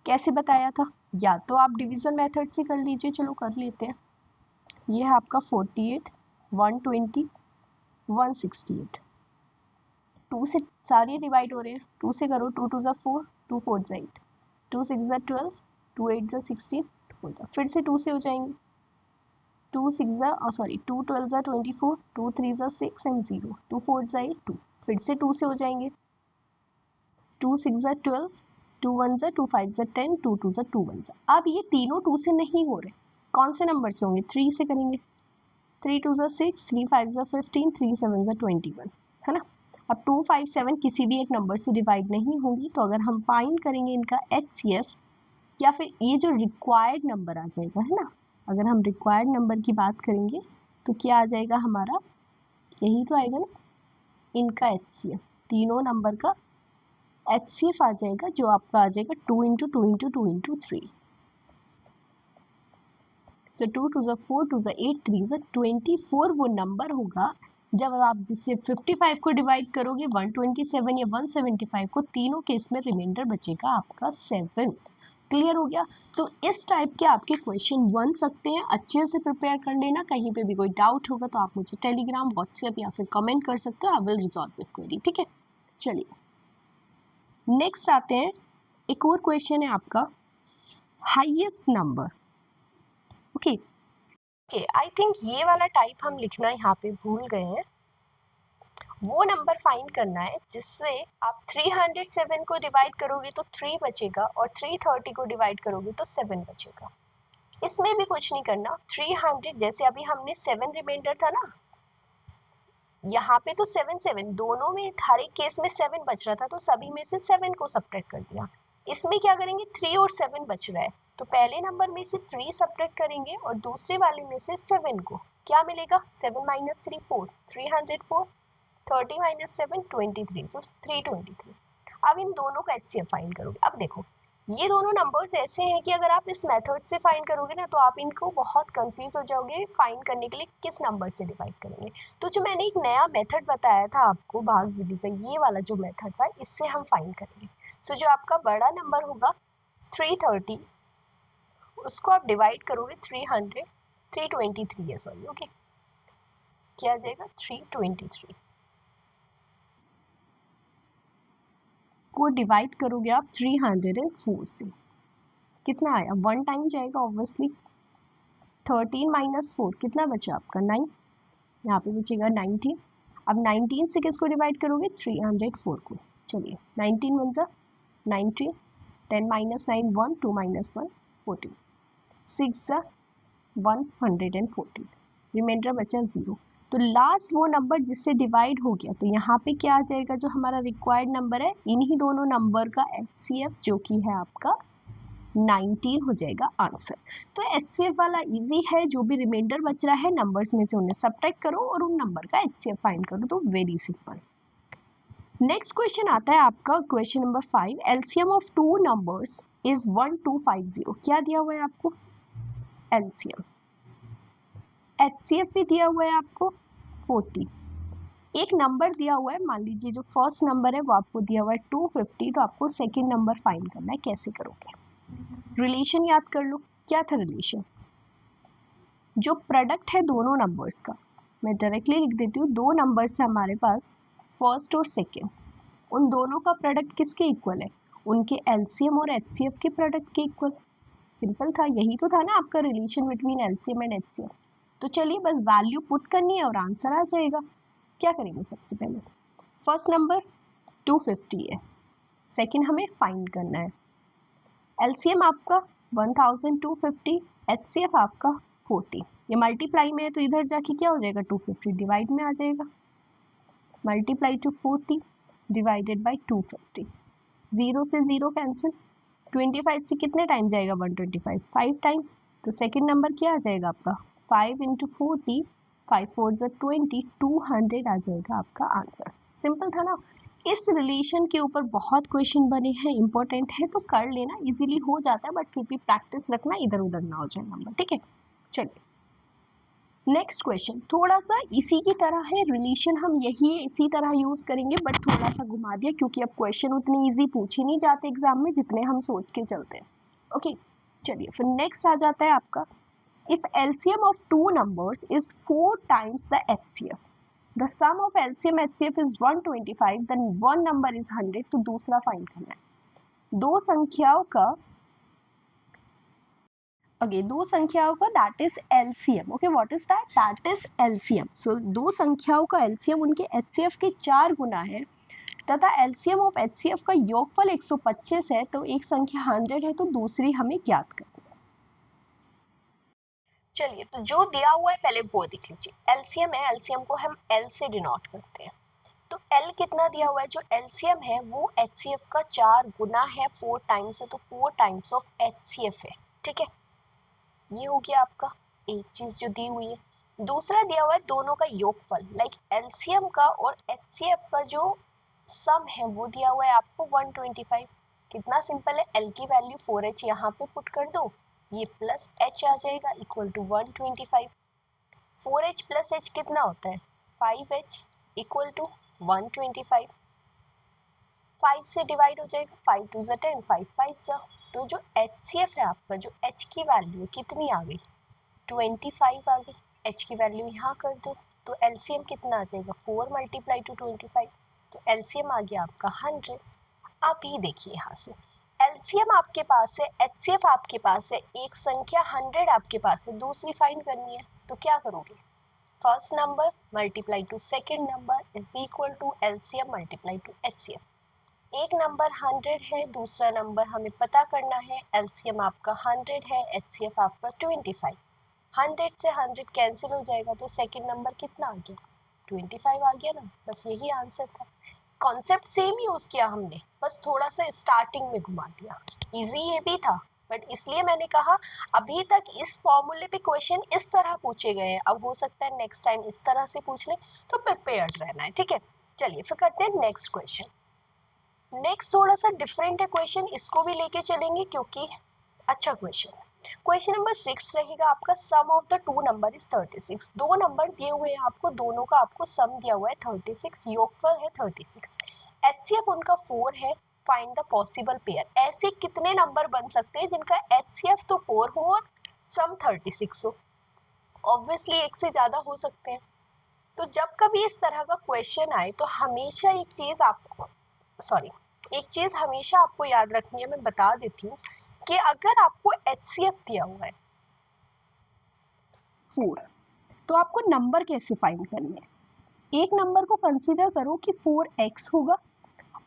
कैसे बताया था, या तो आप डिवीजन मेथड से कर लीजिए, चलो कर लेते हैं। ये है आपका 48, 120, 168, 2 से सारे डिवाइड हो रहे हैं, 2 से करो, 2 2 4, 2 4 8, 2 6 12, 2 8 16, 2 4 फिर से 2 से हो जाएंगे, 2 6 2 12 24, 2 3 6 एंड 0, 2 4 8 2, फिर से 2 से हो जाएंगे, 2 6 12, 2 1 2 5 10, 2 2 2 1। अब ये तीनों 2 से नहीं हो रहे, कौन से नंबर से होंगे, 3 से करेंगे, 3 2 6, 3 5 15, 3 7 21, है ना। अब 2 5 7 किसी भी एक नंबर से डिवाइड नहीं होंगी, तो अगर हम फाइंड करेंगे इनका HCF, या फिर ये जो रिक्वायर्ड नंबर आ जाएगा, है ना, अगर हम रिक्वायर्ड नंबर की बात करेंगे तो क्या आ जाएगा हमारा, यही तो आएगा ना, इनका HCF, तीनों नंबर का HCF आ जाएगा, जो आपका आ जाएगा 2 इंटू 2 इंटू 2 इंटू 3। सो 2 2 4, 2 8, 3 24 वो नंबर होगा जब आप जिससे 55 को डिवाइड करोगे 127 या 175 को, तीनों केस में रिमाइंडर बचेगा आपका 7। क्लियर हो गया। तो इस टाइप के आपके क्वेश्चन बन सकते हैं, अच्छे से प्रिपेयर कर लेना। कहीं पे भी कोई डाउट होगा तो आप मुझे टेलीग्राम, व्हाट्सएप या फिर कमेंट कर सकते हो, I will resolve your query. ठीक है, चलिए नेक्स्ट आते हैं। एक और क्वेश्चन है आपका, highest number. Okay, I think ये वाला टाइप हम लिखना यहाँ पे भूल गए हैं। वो नंबर फाइंड करना है जिससे आप 307 को डिवाइड करोगे तो 3 बचेगा, और 330 को डिवाइड करोगे तो 7 बचेगा। इसमें भी कुछ नहीं करना, 300 जैसे अभी हमने 7 रिमाइंडर था ना, यहाँ पे तो 7 7 दोनों में, हर एक केस में 7 बच रहा था, तो सभी में से 7 को सब्ट्रैक्ट कर दिया। इसमें क्या करेंगे, 3 और 7 बच रहा है, तो पहले नंबर में से 3 सब्ट्रैक्ट करेंगे और दूसरे वाले में से 7 को, क्या मिलेगा, 7 माइनस 3 4, 304, 30 माइनस 7 23, तो 323। अब इन दोनों का HCF फाइंड करोगे। अब देखो ये दोनों नंबर्स ऐसे हैं कि अगर आप इस मेथड से फाइंड करोगे ना तो आप इनको बहुत कंफ्यूज हो जाओगे फाइंड करने के लिए किस नंबर से डिवाइड करेंगे। तो जो मैंने एक नया मेथड बताया था आपको भाग विधि का, ये वाला जो मेथड था, इससे हम फाइंड करेंगे। सो जो आपका बड़ा नंबर होगा 330, उसको आप डिवाइड करोगे 300, 323 है सॉरी, ओके, क्या आ जाएगा 323 को डिवाइड करोगे आप 304 से, कितना आया, 1 टाइम जाएगा ऑब्वियसली। 13 माइनस 4 कितना बचा आपका, 9, यहाँ पे बचेगा 19। अब 19 से किसको डिवाइड करोगे, 304 को। चलिए 19 1 जा 19, 10 माइनस 9 1, 2 माइनस 1 14, 6 जा 114, रिमाइंडर बचा 0। तो लास्ट वो नंबर जिससे डिवाइड हो गया, तो यहाँ पे क्या आ जाएगा, जो हमारा रिक्वायर्ड नंबर है, इन्हीं दोनों नंबर का HCF जो कि है आपका 19 हो जाएगा आंसर। तो HCF वाला इजी है, जो भी रिमाइंडर बच रहा है नंबर्स में से उन्हें सब्ट्रैक्ट करो और उन नंबर का HCF फाइंड करो, तो वेरी सिंपल। नेक्स्ट क्वेश्चन आता है आपका question number 5, LCM of two numbers is 1250। क्या दिया हुआ है आपको, एलसीएम। HCF भी दिया हुआ है आपको 40। एक नंबर दिया हुआ है, मान लीजिए जो फर्स्ट नंबर है वो आपको दिया हुआ है 250, तो आपको सेकेंड नंबर फाइंड करना है। कैसे करोगे, रिलेशन याद कर लो। क्या था रिलेशन, जो प्रोडक्ट है दोनों नंबर्स का, मैं डायरेक्टली लिख देती हूँ, दो नंबर्स है हमारे पास फर्स्ट और सेकेंड, उन दोनों का प्रोडक्ट किसके इक्वल है, उनके एलसीएम और एचसीएफ के प्रोडक्ट के इक्वल। सिंपल था, यही तो था ना आपका relation between LCM and HCF. तो चलिए बस वैल्यू पुट करनी है और आंसर आ जाएगा। क्या करेंगे, सबसे पहले फर्स्ट नंबर 250 है, सेकेंड हमें फाइंड करना है। एलसीएम आपका 1250, एचसीएफ आपका 40। ये मल्टीप्लाई में है तो इधर जाके क्या हो जाएगा, 250 डिवाइड में आ जाएगा, मल्टीप्लाई टू 40 डिवाइडेड बाय 250, 0 से 0 कैंसिल, 25 से कितने टाइम जाएगा 125, 5 टाइम। तो सेकंड नंबर क्या आ जाएगा आपका, 5 इंटू 40, 5 4 20, 200 आ जाएगा आपका आंसर। सिंपल था ना। इस रिलेशन के ऊपर बहुत क्वेश्चन बने हैं, इंपॉर्टेंट है तो कर लेना, इजीली हो जाता है, बट फिर भी प्रैक्टिस रखना, इधर उधर ना हो जाए नंबर, ठीक है। चलिए नेक्स्ट क्वेश्चन थोड़ा सा इसी की तरह है, रिलेशन हम यही इसी तरह यूज करेंगे, बट थोड़ा सा घुमा दिया क्योंकि अब क्वेश्चन उतनी इजी पूछे नहीं जाते एग्जाम में जितने हम सोच के चलते हैं। ओके चलिए फिर नेक्स्ट आ जाता है आपका, if LCM of two numbers is 4 times the HCF, the sum of LCM HCF is 125, then one number is 100, तो दूसरा फाइंड करना है। दो संख्याओं का that is LCM. Okay what is that is LCM. So दो संख्याओं का एलसीएम उनके एचसीएफ के 4 गुना है तथा एलसीएम ऑफ एचसीएफ का योगफल 125 है, तो एक संख्या 100 है तो दूसरी हमें ज्ञात करनी है। चलिए तो जो दिया हुआ है पहले वो देख लीजिए। एलसीएम है, एलसीएम को हम एल से डिनोट करते हैं, तो एल कितना दिया हुआ है, जो एलसीएम है वो एचसीएफ का 4 गुना है, 4 टाइम्स है, तो 4 टाइम्स ऑफ एचसीएफ है, ठीक है। ये हो गया आपका एक चीज जो दी हुई है। दूसरा दिया हुआ है दोनों का योगफल, लाइक एलसीएम का और एचसीएफ का जो सम है वो दिया हुआ है आपको 125। कितना सिंपल है, एल की वैल्यू 4h यहाँ पे पुट कर दो, ये प्लस h आ जाएगा equal to 125। 4h plus h कितना होता है 5h इक्वल टू 125। 5 से डिवाइड हो जाएगा, 5 2 ज़ा 10, 5 5 ज़ा, तो जो HCF है आपका, जो H की वैल्यू कितनी आ गई 25 आ गई। H की वैल्यू यहाँ कर दो तो LCM कितना आ जाएगा 4 मल्टीप्लाई टू 25, तो LCM आ गया आपका 100। आप ही देखिए यहाँ से LCM आपके पास है, HCF आपके पास है, एक संख्या 100 आपके पास है, दूसरी फाइंड करनी है, तो क्या करोगे, first number multiply to second number is equal to LCM multiply to HCF। एक नंबर 100 है, दूसरा नंबर हमें पता करना है, LCM आपका 100 है, HCF आपका 25। 100 से 100 कैंसिल हो जाएगा तो सेकंड नंबर कितना आ गया 25 आ गया ना, बस यही आंसर था। कॉन्सेप्ट सेम यूज किया हमने, बस थोड़ा सा स्टार्टिंग में घुमा दिया। इजी ये भी था, बट इसलिए मैंने कहा अभी तक इस फॉर्मूले पे क्वेश्चन इस तरह पूछे गए हैं, अब हो सकता है नेक्स्ट टाइम इस तरह से पूछ ले, तो प्रिपेयर्ड रहना है, ठीक है। चलिए फिर करते हैं नेक्स्ट क्वेश्चन। नेक्स्ट थोड़ा सा डिफरेंट है क्वेश्चन, इसको भी लेके चलेंगे क्योंकि अच्छा क्वेश्चन है। क्वेश्चन नंबर 6 रहेगा आपका, sum of the two number is 36। दो नंबर दिए हुए हैं आपको, दोनों का आपको सम दिया हुआ है 36, योगफल है 36। एचसीएफ उनका 4 है, फाइंड द पॉसिबल पेयर। ऐसे कितने नंबर बन सकते हैं जिनका एचसीएफ तो 4 हो और सम 36 हो, ऑब्वियसली एक से ज्यादा हो सकते हैं। तो जब कभी इस तरह का क्वेश्चन आए तो हमेशा एक चीज हमेशा आपको याद रखनी है, मैं बता देती हूँ कि अगर आपको HCF दिया हुआ है 4, तो आपको नंबर कैसे फाइंड करने हैं। एक नंबर को कंसीडर करो कि 4x होगा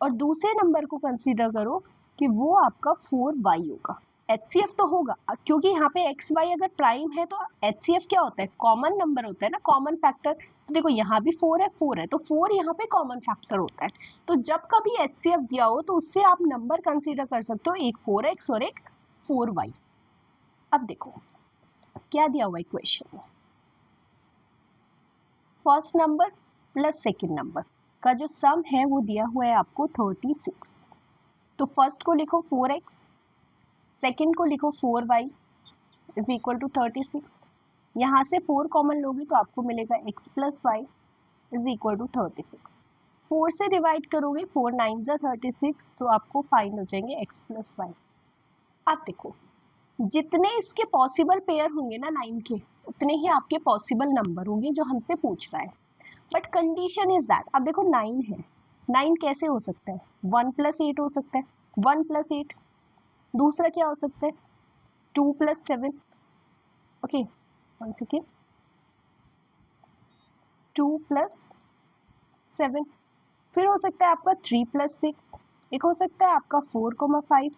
और दूसरे नंबर को कंसीडर करो कि वो आपका 4y होगा। HCF तो होगा क्योंकि यहाँ पे x y अगर प्राइम है तो HCF क्या होता है, कॉमन नंबर होता है ना, कॉमन फैक्टर। तो देखो यहाँ भी 4 है तो 4 यहाँ पे कॉमन फैक्टर होता है। तो जब कभी HCF दिया हो तो उससे आप नंबर कंसीडर कर सकते हो, एक 4x और एक 4y। अब देखो क्या दिया हुआ है क्वेश्चन में, first number plus second number का जो सम है वो दिया हुआ है आपको 36। तो फर्स्ट को लिखो 4x, सेकेंड को लिखो 4y इज इक्वल टू 36। यहाँ से 4 कॉमन लोगे तो आपको मिलेगा x plus y is equal to 36। 4 से डिवाइड करोगे, 4 9 जा 36, तो आपको फाइंड हो जाएंगे x प्लस वाई। आप देखो जितने इसके पॉसिबल पेयर होंगे ना 9 के, उतने ही आपके पॉसिबल नंबर होंगे जो हमसे पूछ रहा है। बट कंडीशन इज दैट, अब देखो 9 है, 9 कैसे हो सकता है, 1 प्लस 8 हो सकता है, 1 प्लस 8। दूसरा क्या हो सकता है 2 प्लस 7, ओके 1 सेकेंड, 2 प्लस 7। फिर हो सकता है आपका 3 प्लस 6, एक हो सकता है आपका 4,5,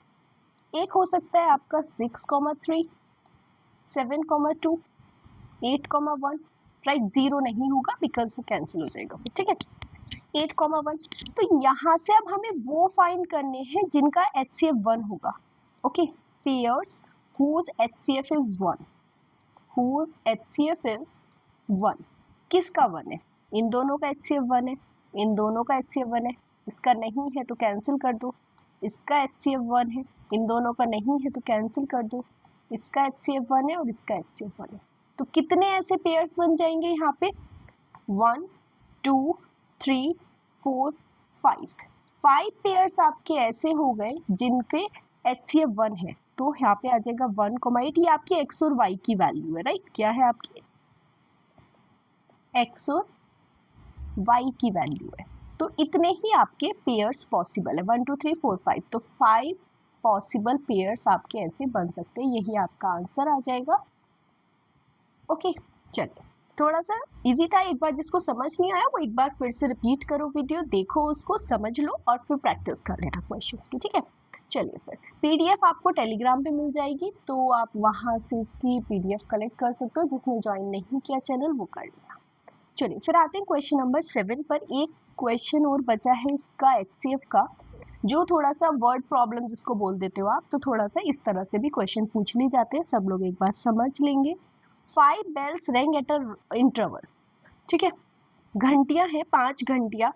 एक हो सकता है आपका 6,3, 7,2, 8,1, राइट। 0 नहीं होगा बिकॉज वो कैंसिल हो जाएगा, ठीक है। 8,1, तो यहाँ से अब हमें वो फाइंड करने हैं जिनका HCF 1 होगा। Okay, pairs whose HCF is 1, whose HCF is 1। किसका 1 है, इन दोनों का HCF 1 है, इन दोनों का HCF 1 है, इसका नहीं है तो कैंसिल कर दो, इसका HCF 1 है, इन दोनों का नहीं है तो कैंसिल कर दो, इसका HCF 1 है और इसका HCF 1 है। तो कितने ऐसे पेयर्स बन जाएंगे यहाँ पे? 1 2 3 4 5 पेयर्स आपके ऐसे हो गए जिनके HCF 1 है। तो यहाँ पे आ जाएगा 1,8, ये आपकी x और y की वैल्यू है, राइट? क्या है आपकी? x और y की वैल्यू है। तो इतने ही आपके पेयर्स पॉसिबल है, 1 2 3 4 5। तो 5 पॉसिबल पेयर्स आपके ऐसे बन सकते हैं, यही आपका आंसर आ जाएगा। ओके, चलिए, थोड़ा सा इजी था, एक बार जिसको समझ नहीं आया वो एक बार फिर से रिपीट करो वीडियो, देखो उसको, समझ लो और फिर प्रैक्टिस कर लेना क्वेश्चंस की, ठीक है? चलिए, फिर पीडीएफ आपको टेलीग्राम पे मिल जाएगी, तो आप वहां से इसकी पीडीएफ कलेक्ट कर सकते हो। जिसने ज्वाइन नहीं किया चैनल वो कर लेना। चलिए, फिर आते हैं क्वेश्चन नंबर 7 पर। एक क्वेश्चन और बचा है इसका HCF का, जो थोड़ा सा वर्ड प्रॉब्लम जिसको बोल देते हो आप, तो थोड़ा सा इस तरह से भी क्वेश्चन पूछ लिए जाते हैं, सब लोग एक बार समझ लेंगे। 5 bells rang at a interval, ठीक है? घंटियां हैं, 5 घंटियां,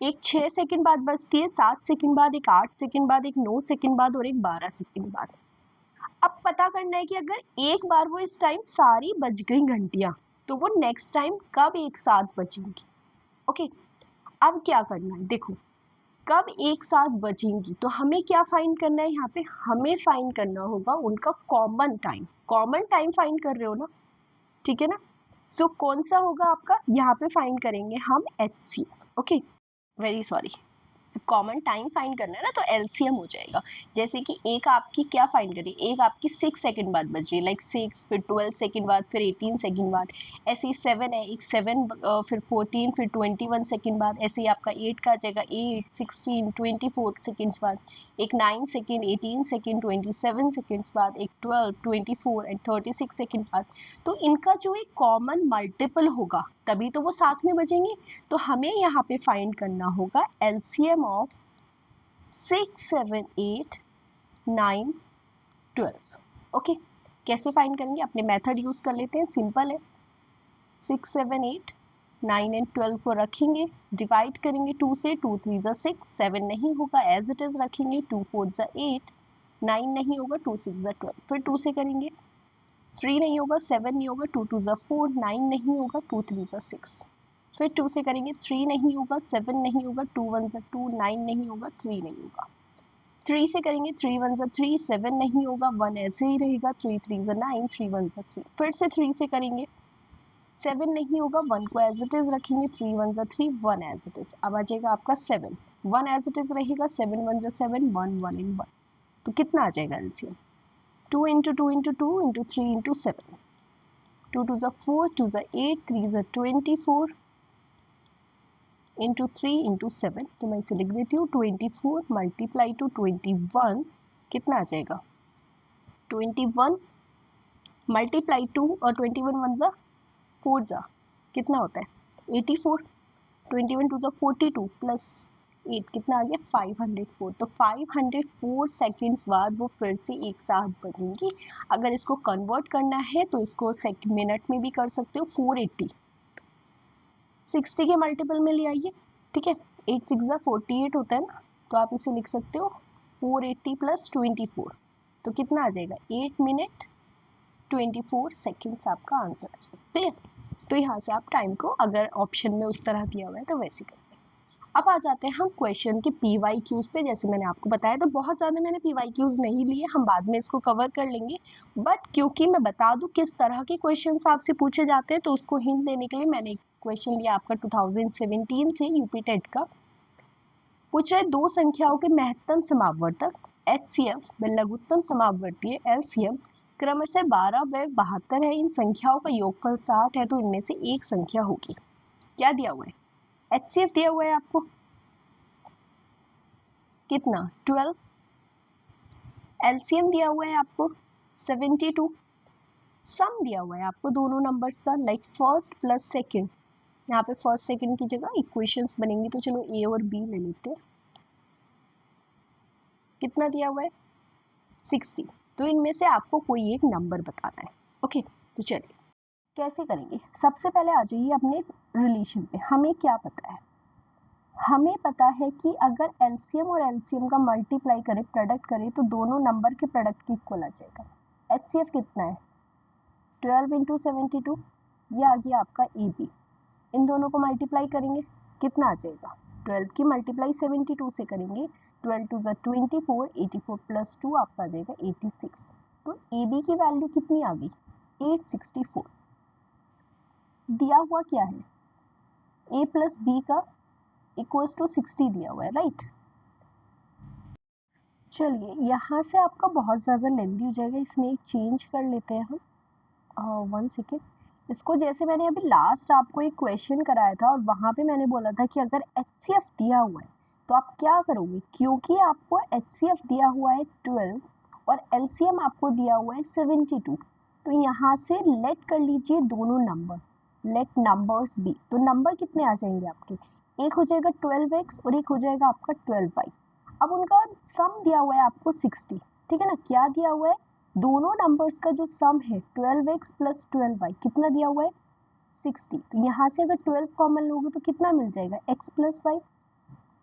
एक 6 सेकंड बाद बजती है, 7 सेकंड बाद, एक 8 सेकंड बाद, एक 9 सेकंड बाद और एक 12 सेकंड बाद। अब पता करना है कि अगर एक बार वो इस टाइम सारी बज गई घंटियां, तो वो नेक्स्ट टाइम कब एक साथ बजेंगी। ओके, अब क्या करना है, देखो, कब एक साथ बजेंगी तो हमें क्या फाइंड करना है? यहाँ पे हमें फाइंड करना होगा उनका common time. Common time find कर रहे हो ना, ठीक है ना? सो कौन सा होगा आपका? यहाँ पे फाइंड करेंगे हम HCF। Okay, very sorry, common time find करना है ना, तो LCM हो जाएगा। जैसे कि एक आपकी क्या फाइंड करिए, एक आपकी 6 सेकंड बाद बज रही है, लाइक 6, फिर 12 सेकंड बाद, फिर 18 सेकंड बाद, ऐसे ही 7 है, एक 7, फिर 14, फिर 21 सेकंड बाद, ऐसे ही आपका 8 का आ जाएगा, 8 16 24 सेकंड्स बाद, एक 9 सेकंड, 18 सेकंड, 27 सेकंड्स बाद, एक 12 24 एंड 36 सेकंड बाद। तो इनका जो एक कॉमन मल्टीपल होगा तभी तो वो साथ में बजेंगे। तो हमें यहाँ पे फाइंड करना होगा LCM ऑफ 6 7 8 9 12। ओके, कैसे फाइंड करेंगे? अपने मेथड यूज कर लेते हैं, सिंपल है। 6 7 8 9 एंड 12 को रखेंगे, डिवाइड करेंगे 2 से, 2 3 जा 6, 7 नहीं होगा एज इट इज रखेंगे, 2 4 जा 8, 9 नहीं होगा, 2 6 जा 12, फिर 2 से करेंगे, 3 नहीं होगा, 7 नहीं होगा, 2 2 जा 4, 9 नहीं होगा, 2 3 जा 6, फिर 2 से करेंगे, 3 नहीं होगा, 7 नहीं होगा, 2 1 जा 2, 9 नहीं होगा, 3 नहीं होगा, 3 से करेंगे, 3 1 जा 3, 7 नहीं होगा, 1 ऐसे ही रहेगा, 3 3 जा 9, 3 1 जा 3, फिर से 3 से करेंगे, 7 नहीं होगा, 1 को एज इट इज रखेंगे, 3 1 जा 3, 1 एज इट इज। अब आ जाएगा आपका 7, 1 एज इट इज रहेगा, 7 1 जा 7, 1 1 इन 1, तो कितना आ जाएगा LCM? 2 into 2 into 2 into 3 into 7, 2 2 जा 4, 2 जा 8, 3 जा 24 into 3 into 7, तो मैं इसे लिख देती हूँ, 24 मल्टीप्लाई टू 21 कितना आ जाएगा? 21 मल्टीप्लाई टू, और 21 1 जा 4 जा कितना होता है? 84, 21 2 जा 42 प्लस 8 कितना आ गया? 504। तो 504 सेकेंड्स बाद वो फिर से एक साथ बजेंगी। अगर इसको कन्वर्ट करना है तो इसको मिनट में भी कर सकते हो, 480 60 के मल्टीपल में ले आइए, ठीक है? 8 6 जा 48 होता है ना, तो आप इसे लिख सकते हो 480 प्लस 24, तो कितना आ जाएगा? 8 मिनट 24 सेकेंड्स आपका आंसर आ जाएगा। तो यहाँ से आप टाइम को अगर ऑप्शन में उस तरह दिया हुआ है तो वैसे करते हैं। अब आ जाते हैं हम क्वेश्चन के PYQs पे। जैसे मैंने आपको बताया, तो बहुत ज़्यादा मैंने PYQs नहीं लिए, हम बाद में इसको कवर कर लेंगे, बट क्योंकि मैं बता दूं किस तरह के क्वेश्चंस आपसे पूछे जाते हैं, तो उसको हिंट देने के लिए मैंने एक क्वेश्चन लिया आपका 2017 से यूपी टेट का। पूछा है दो संख्याओं के महत्तम समापवर्तक HCF व लघुत्तम समापवर्तीय LCM क्रमशः 12 व 72 है। इन संख्याओं का योगफल 60 है, तो इनमें से एक संख्या होगी। क्या दिया हुआ है? HCF दिया हुआ है आपको कितना? 12। LCM दिया हुआ है आपको 72। सम दिया हुआ है आपको दोनों नंबर्स का, लाइक फर्स्ट प्लस सेकंड। यहाँ पे फर्स्ट सेकंड की जगह इक्वेशंस बनेंगी, तो चलो A और B ले लेते हैं। कितना दिया हुआ है? 60। तो इनमें से आपको कोई एक नंबर बताना है। ओके, तो चलिए कैसे करेंगे। सबसे पहले आ जाइए अपने रिलेशन पे। हमें क्या पता है? हमें पता है कि अगर एलसीएम और एलसीएम का मल्टीप्लाई करें, प्रोडक्ट करें, तो दोनों नंबर के प्रोडक्ट के इक्वल आ जाएगा। एचसीएफ कितना है? 12 इंटू 72, ये आ गया आपका ए बी। इन दोनों को मल्टीप्लाई करेंगे, कितना आ जाएगा? 12 की मल्टीप्लाई 72 से करेंगे, 12 टू ज़ा 24, 84 प्लस 2 आपका आ जाएगा 86। तो ए बी की वैल्यू कितनी आ गई? 864। दिया हुआ क्या है? ए प्लस बी का इक्वल्स टू 60 दिया हुआ है, राइट? चलिए, यहाँ से आपका बहुत ज़्यादा लेंदी हो जाएगा, इसमें एक चेंज कर लेते हैं हम। 1 सेकेंड। इसको जैसे मैंने अभी लास्ट आपको एक क्वेश्चन कराया था और वहाँ पे मैंने बोला था कि अगर एचसीएफ दिया हुआ है तो आप क्या करोगे, क्योंकि आपको एचसीएफ दिया हुआ है 12 और एलसीएम आपको दिया हुआ है 72, तो यहाँ से लेट कर लीजिए दोनों नंबर, लेट नंबर्स बी। तो नंबर कितने आ जाएंगे आपके? एक हो जाएगा 12x और एक हो जाएगा आपका 12y। अब उनका सम दिया हुआ है आपको 60, ठीक है ना? क्या दिया हुआ है? दोनों नंबर्स का जो सम है 12x प्लस 12y, कितना दिया हुआ है? 60। तो यहाँ से अगर 12 कॉमन लोगे तो कितना मिल जाएगा? x plus y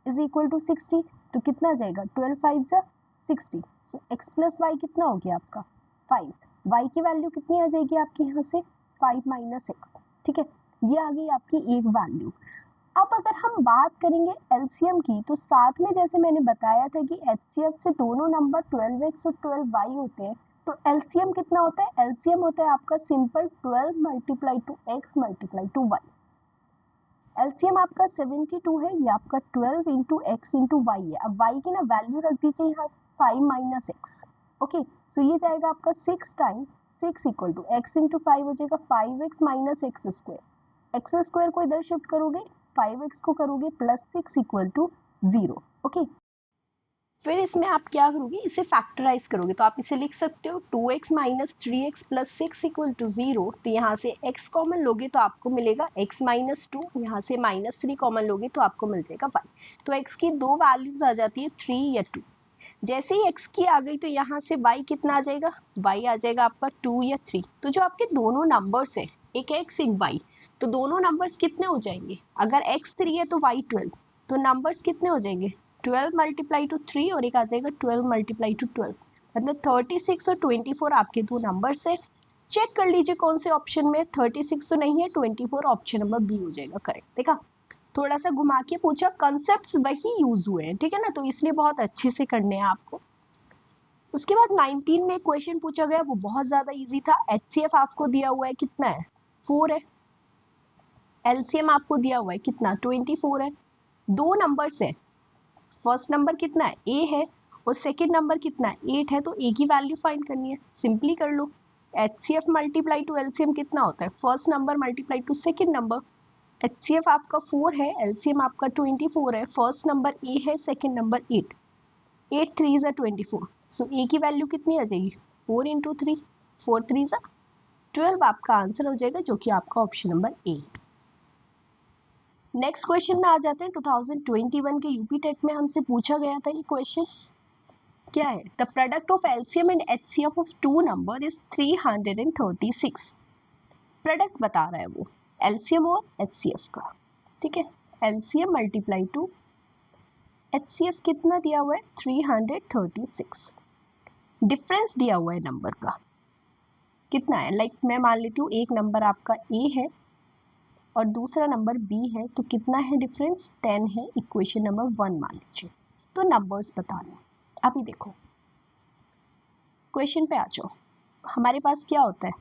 is equal to 60। तो कितना आ जाएगा? 12 5 जा 60। सो x प्लस वाई कितना हो गया आपका? 5। y की वैल्यू कितनी आ जाएगी आपकी यहाँ से? 5 माइनस एक्स, ठीक है? ये आ गई आपकी एक वैल्यू। अब अगर हम बात करेंगे एलसीएम की, तो साथ में जैसे मैंने बताया था कि एचसीएफ से दोनों नंबर 12x और 12y होते हैं, तो एलसीएम कितना होता है? एलसीएम होता है आपका simple 12 multiply two x multiply two y। LCM आपका 72 है, ये आपका 12 इंटू एक्स इंटू वाई है। अब y की ना वैल्यू रख दीजिए यहाँ 5 माइनस एक्स, ओके? सो ये जाएगा आपका 6 time 6 equal to x into 5 हो जाएगा 5x minus x square. X square को इधर शिफ्ट करोगे, 5x को करोगे प्लस 6 इक्वल टू 0, ओके? फिर इसमें आप क्या करोगे? इसे फैक्टराइज करोगे, तो आप इसे लिख सकते हो 2x minus 3x plus 6 equal to 0। तो यहाँ से x कॉमन लोगे तो आपको मिलेगा x माइनस 2, यहाँ से माइनस 3 कॉमन लोगे तो आपको मिल जाएगा y। तो x की दो वैल्यूज आ जाती है 3 या 2। जैसे ही x की आ गई तो यहाँ से y कितना आ जाएगा? y आ जाएगा आपका 2 या 3। तो जो आपके दोनों नंबर्स है, एक x एक y, तो दोनों नंबर्स कितने हो जाएंगे? अगर x 3 है तो y 12, तो नंबर्स कितने हो जाएंगे? 12 मल्टीप्लाई टू 3 और एक आ जाएगा 12 मल्टीप्लाई टू 12, मतलब 36 और 24 आपके दो नंबर्स है। चेक कर लीजिए कौन से ऑप्शन में, 36 तो नहीं है, 24 ऑप्शन नंबर बी हो जाएगा करेक्ट। देखा, थोड़ा सा घुमा के पूछा, कंसेप्ट्स वही यूज हुए हैं, ठीक है ना? तो इसलिए बहुत अच्छे से करने हैं आपको। उसके बाद 19 में क्वेश्चन पूछा गया, वो बहुत ज्यादा इजी था। एचसीएफ आपको दिया हुआ है कितना है? 4 है। एलसीएम आपको दिया हुआ है कितना? 24 है। दो नंबर्स है, फर्स्ट नंबर कितना है? ए है, और सेकंड नंबर कितना है? 8 है। तो ए की वैल्यू फाइंड करनी है, सिंपली कर लो। एचसीएफ मल्टीप्लाई टू एलसीएम कितना होता है? First number multiply to second number. HCF आपका 4 है, एलसीएम आपका 24 है, फर्स्ट नंबर ए है, सेकंड नंबर 8। 8 3 is 24, सो ए की वैल्यू कितनी आ जाएगी? 4 इंटू 3, 4 3 is 12 आपका आंसर हो जाएगा, जो कि आपका option number A. Next question में आ जाते हैं। 2021 के यूपी टेट में हमसे पूछा गया था ये क्वेश्चन, क्या है? The product of LCM and HCF of two number is 336। Product बता रहा है वो एलसीएम और एचसीएफ का, ठीक है? एलसीएम मल्टीप्लाई टू एचसीएफ कितना दिया हुआ है? 336। डिफरेंस दिया हुआ है नंबर का, कितना है? लाइक मैं मान लेती हूँ एक नंबर आपका ए है और दूसरा नंबर बी है, तो कितना है डिफरेंस? 10 है। इक्वेशन नंबर 1 मान लीजिए। तो नंबर्स बताने, अभी देखो क्वेश्चन पे आ जाओ। हमारे पास क्या होता है?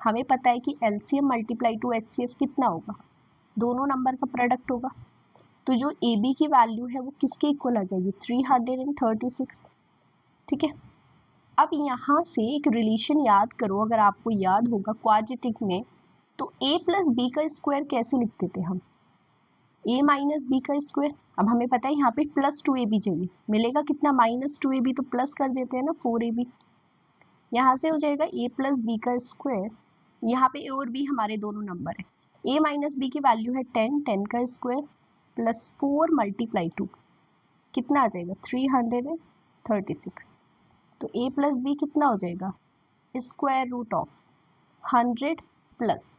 हमें पता है कि एलसीएम मल्टीप्लाई टू एचसीएफ कितना होगा? दोनों नंबर का प्रोडक्ट होगा। तो जो ए बी की वैल्यू है वो किसके इक्वल आ जाएगी? 336, ठीक है? अब यहाँ से एक रिलेशन याद करो, अगर आपको याद होगा क्वाड्रेटिक में, तो a प्लस बी का स्क्वायर कैसे लिखते थे हम? a माइनस बी का स्क्वायर। अब हमें पता है यहाँ पे प्लस 2ab चाहिए, मिलेगा कितना? माइनस 2ab, तो प्लस कर देते हैं ना 4ab। यहाँ से हो जाएगा a प्लस बी का स्क्वायर। यहाँ पे a और b हमारे दोनों नंबर है। a माइनस बी की वैल्यू है 10, 10 का स्क्वायर प्लस 4 मल्टीप्लाई 2, कितना आ जाएगा? 336। तो a प्लस बी कितना हो जाएगा? स्क्वायर रूट ऑफ 100 प्लस,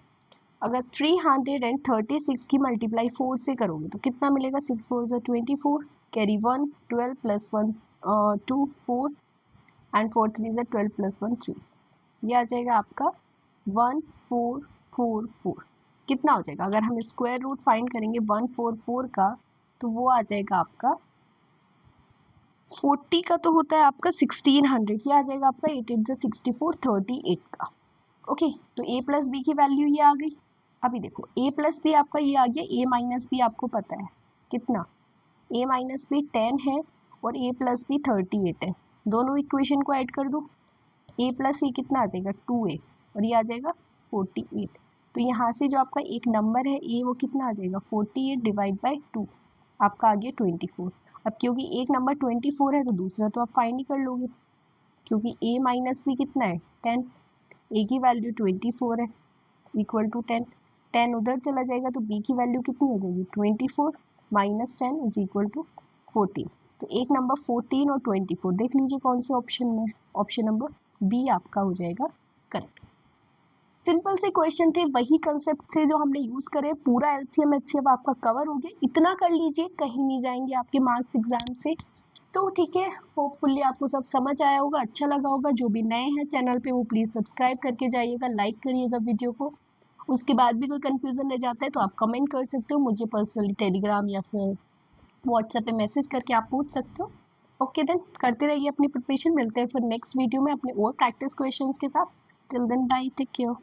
अगर 336 की मल्टीप्लाई 4 से करोगे तो कितना मिलेगा? 6 4 ज़ा 24, कैरी 1, 12 प्लस 1 2 4 एंड 4 3 ज़ा 12 प्लस 1 3। ये आ जाएगा आपका 1444। कितना हो जाएगा? अगर हम स्क्वायर रूट फाइंड करेंगे 144 का तो वो आ जाएगा आपका 40 का तो होता है आपका 1600, ये आ जाएगा आपका 8 8 ज़ा 64 38 का। ओके, तो a प्लस बी की वैल्यू ये आ गई। अभी देखो a प्लस बी आपका ये आ गया, a माइनस बी आपको पता है कितना, a माइनस बी 10 है और a प्लस बी 38 है। दोनों इक्वेशन को ऐड कर दो, a प्लस ए कितना आ जाएगा 2a और ये आ जाएगा 48। तो यहाँ से जो आपका एक नंबर है a वो कितना आ जाएगा 48 डिवाइड बाई 2, आपका आ गया 24। अब क्योंकि एक नंबर 24 है तो दूसरा तो आप फाइंड ही कर लोगे, क्योंकि a माइनस बी कितना है 10, a की वैल्यू 24 है इक्वल टू 10, 10 उधर चला जाएगा तो b की वैल्यू कितनी हो जाएगी 24 माइनस 10 इज इक्वल टू 14। तो एक नंबर 14 और 24 देख लीजिए कौन से ऑप्शन में, ऑप्शन नंबर बी आपका हो जाएगा करेक्ट। सिंपल से क्वेश्चन थे, वही कंसेप्ट थे जो हमने यूज करे, पूरा एलसीएम एचसीएफ आपका कवर हो गया। इतना कर लीजिए, कहीं नहीं जाएंगे आपके मार्क्स एग्जाम से। तो ठीक है, होपफुली आपको सब समझ आया होगा, अच्छा लगा होगा। जो भी नए हैं चैनल पे वो प्लीज सब्सक्राइब करके जाइएगा, लाइक करिएगा वीडियो को। उसके बाद भी कोई कंफ्यूजन रह जाता है तो आप कमेंट कर सकते हो मुझे पर्सनली, टेलीग्राम या फिर व्हाट्सएप पे मैसेज करके आप पूछ सकते हो। ओके देन, करते रहिए अपनी प्रिपरेशन। मिलते हैं फिर नेक्स्ट वीडियो में अपने और प्रैक्टिस क्वेश्चंस के साथ। Till then bye, take care.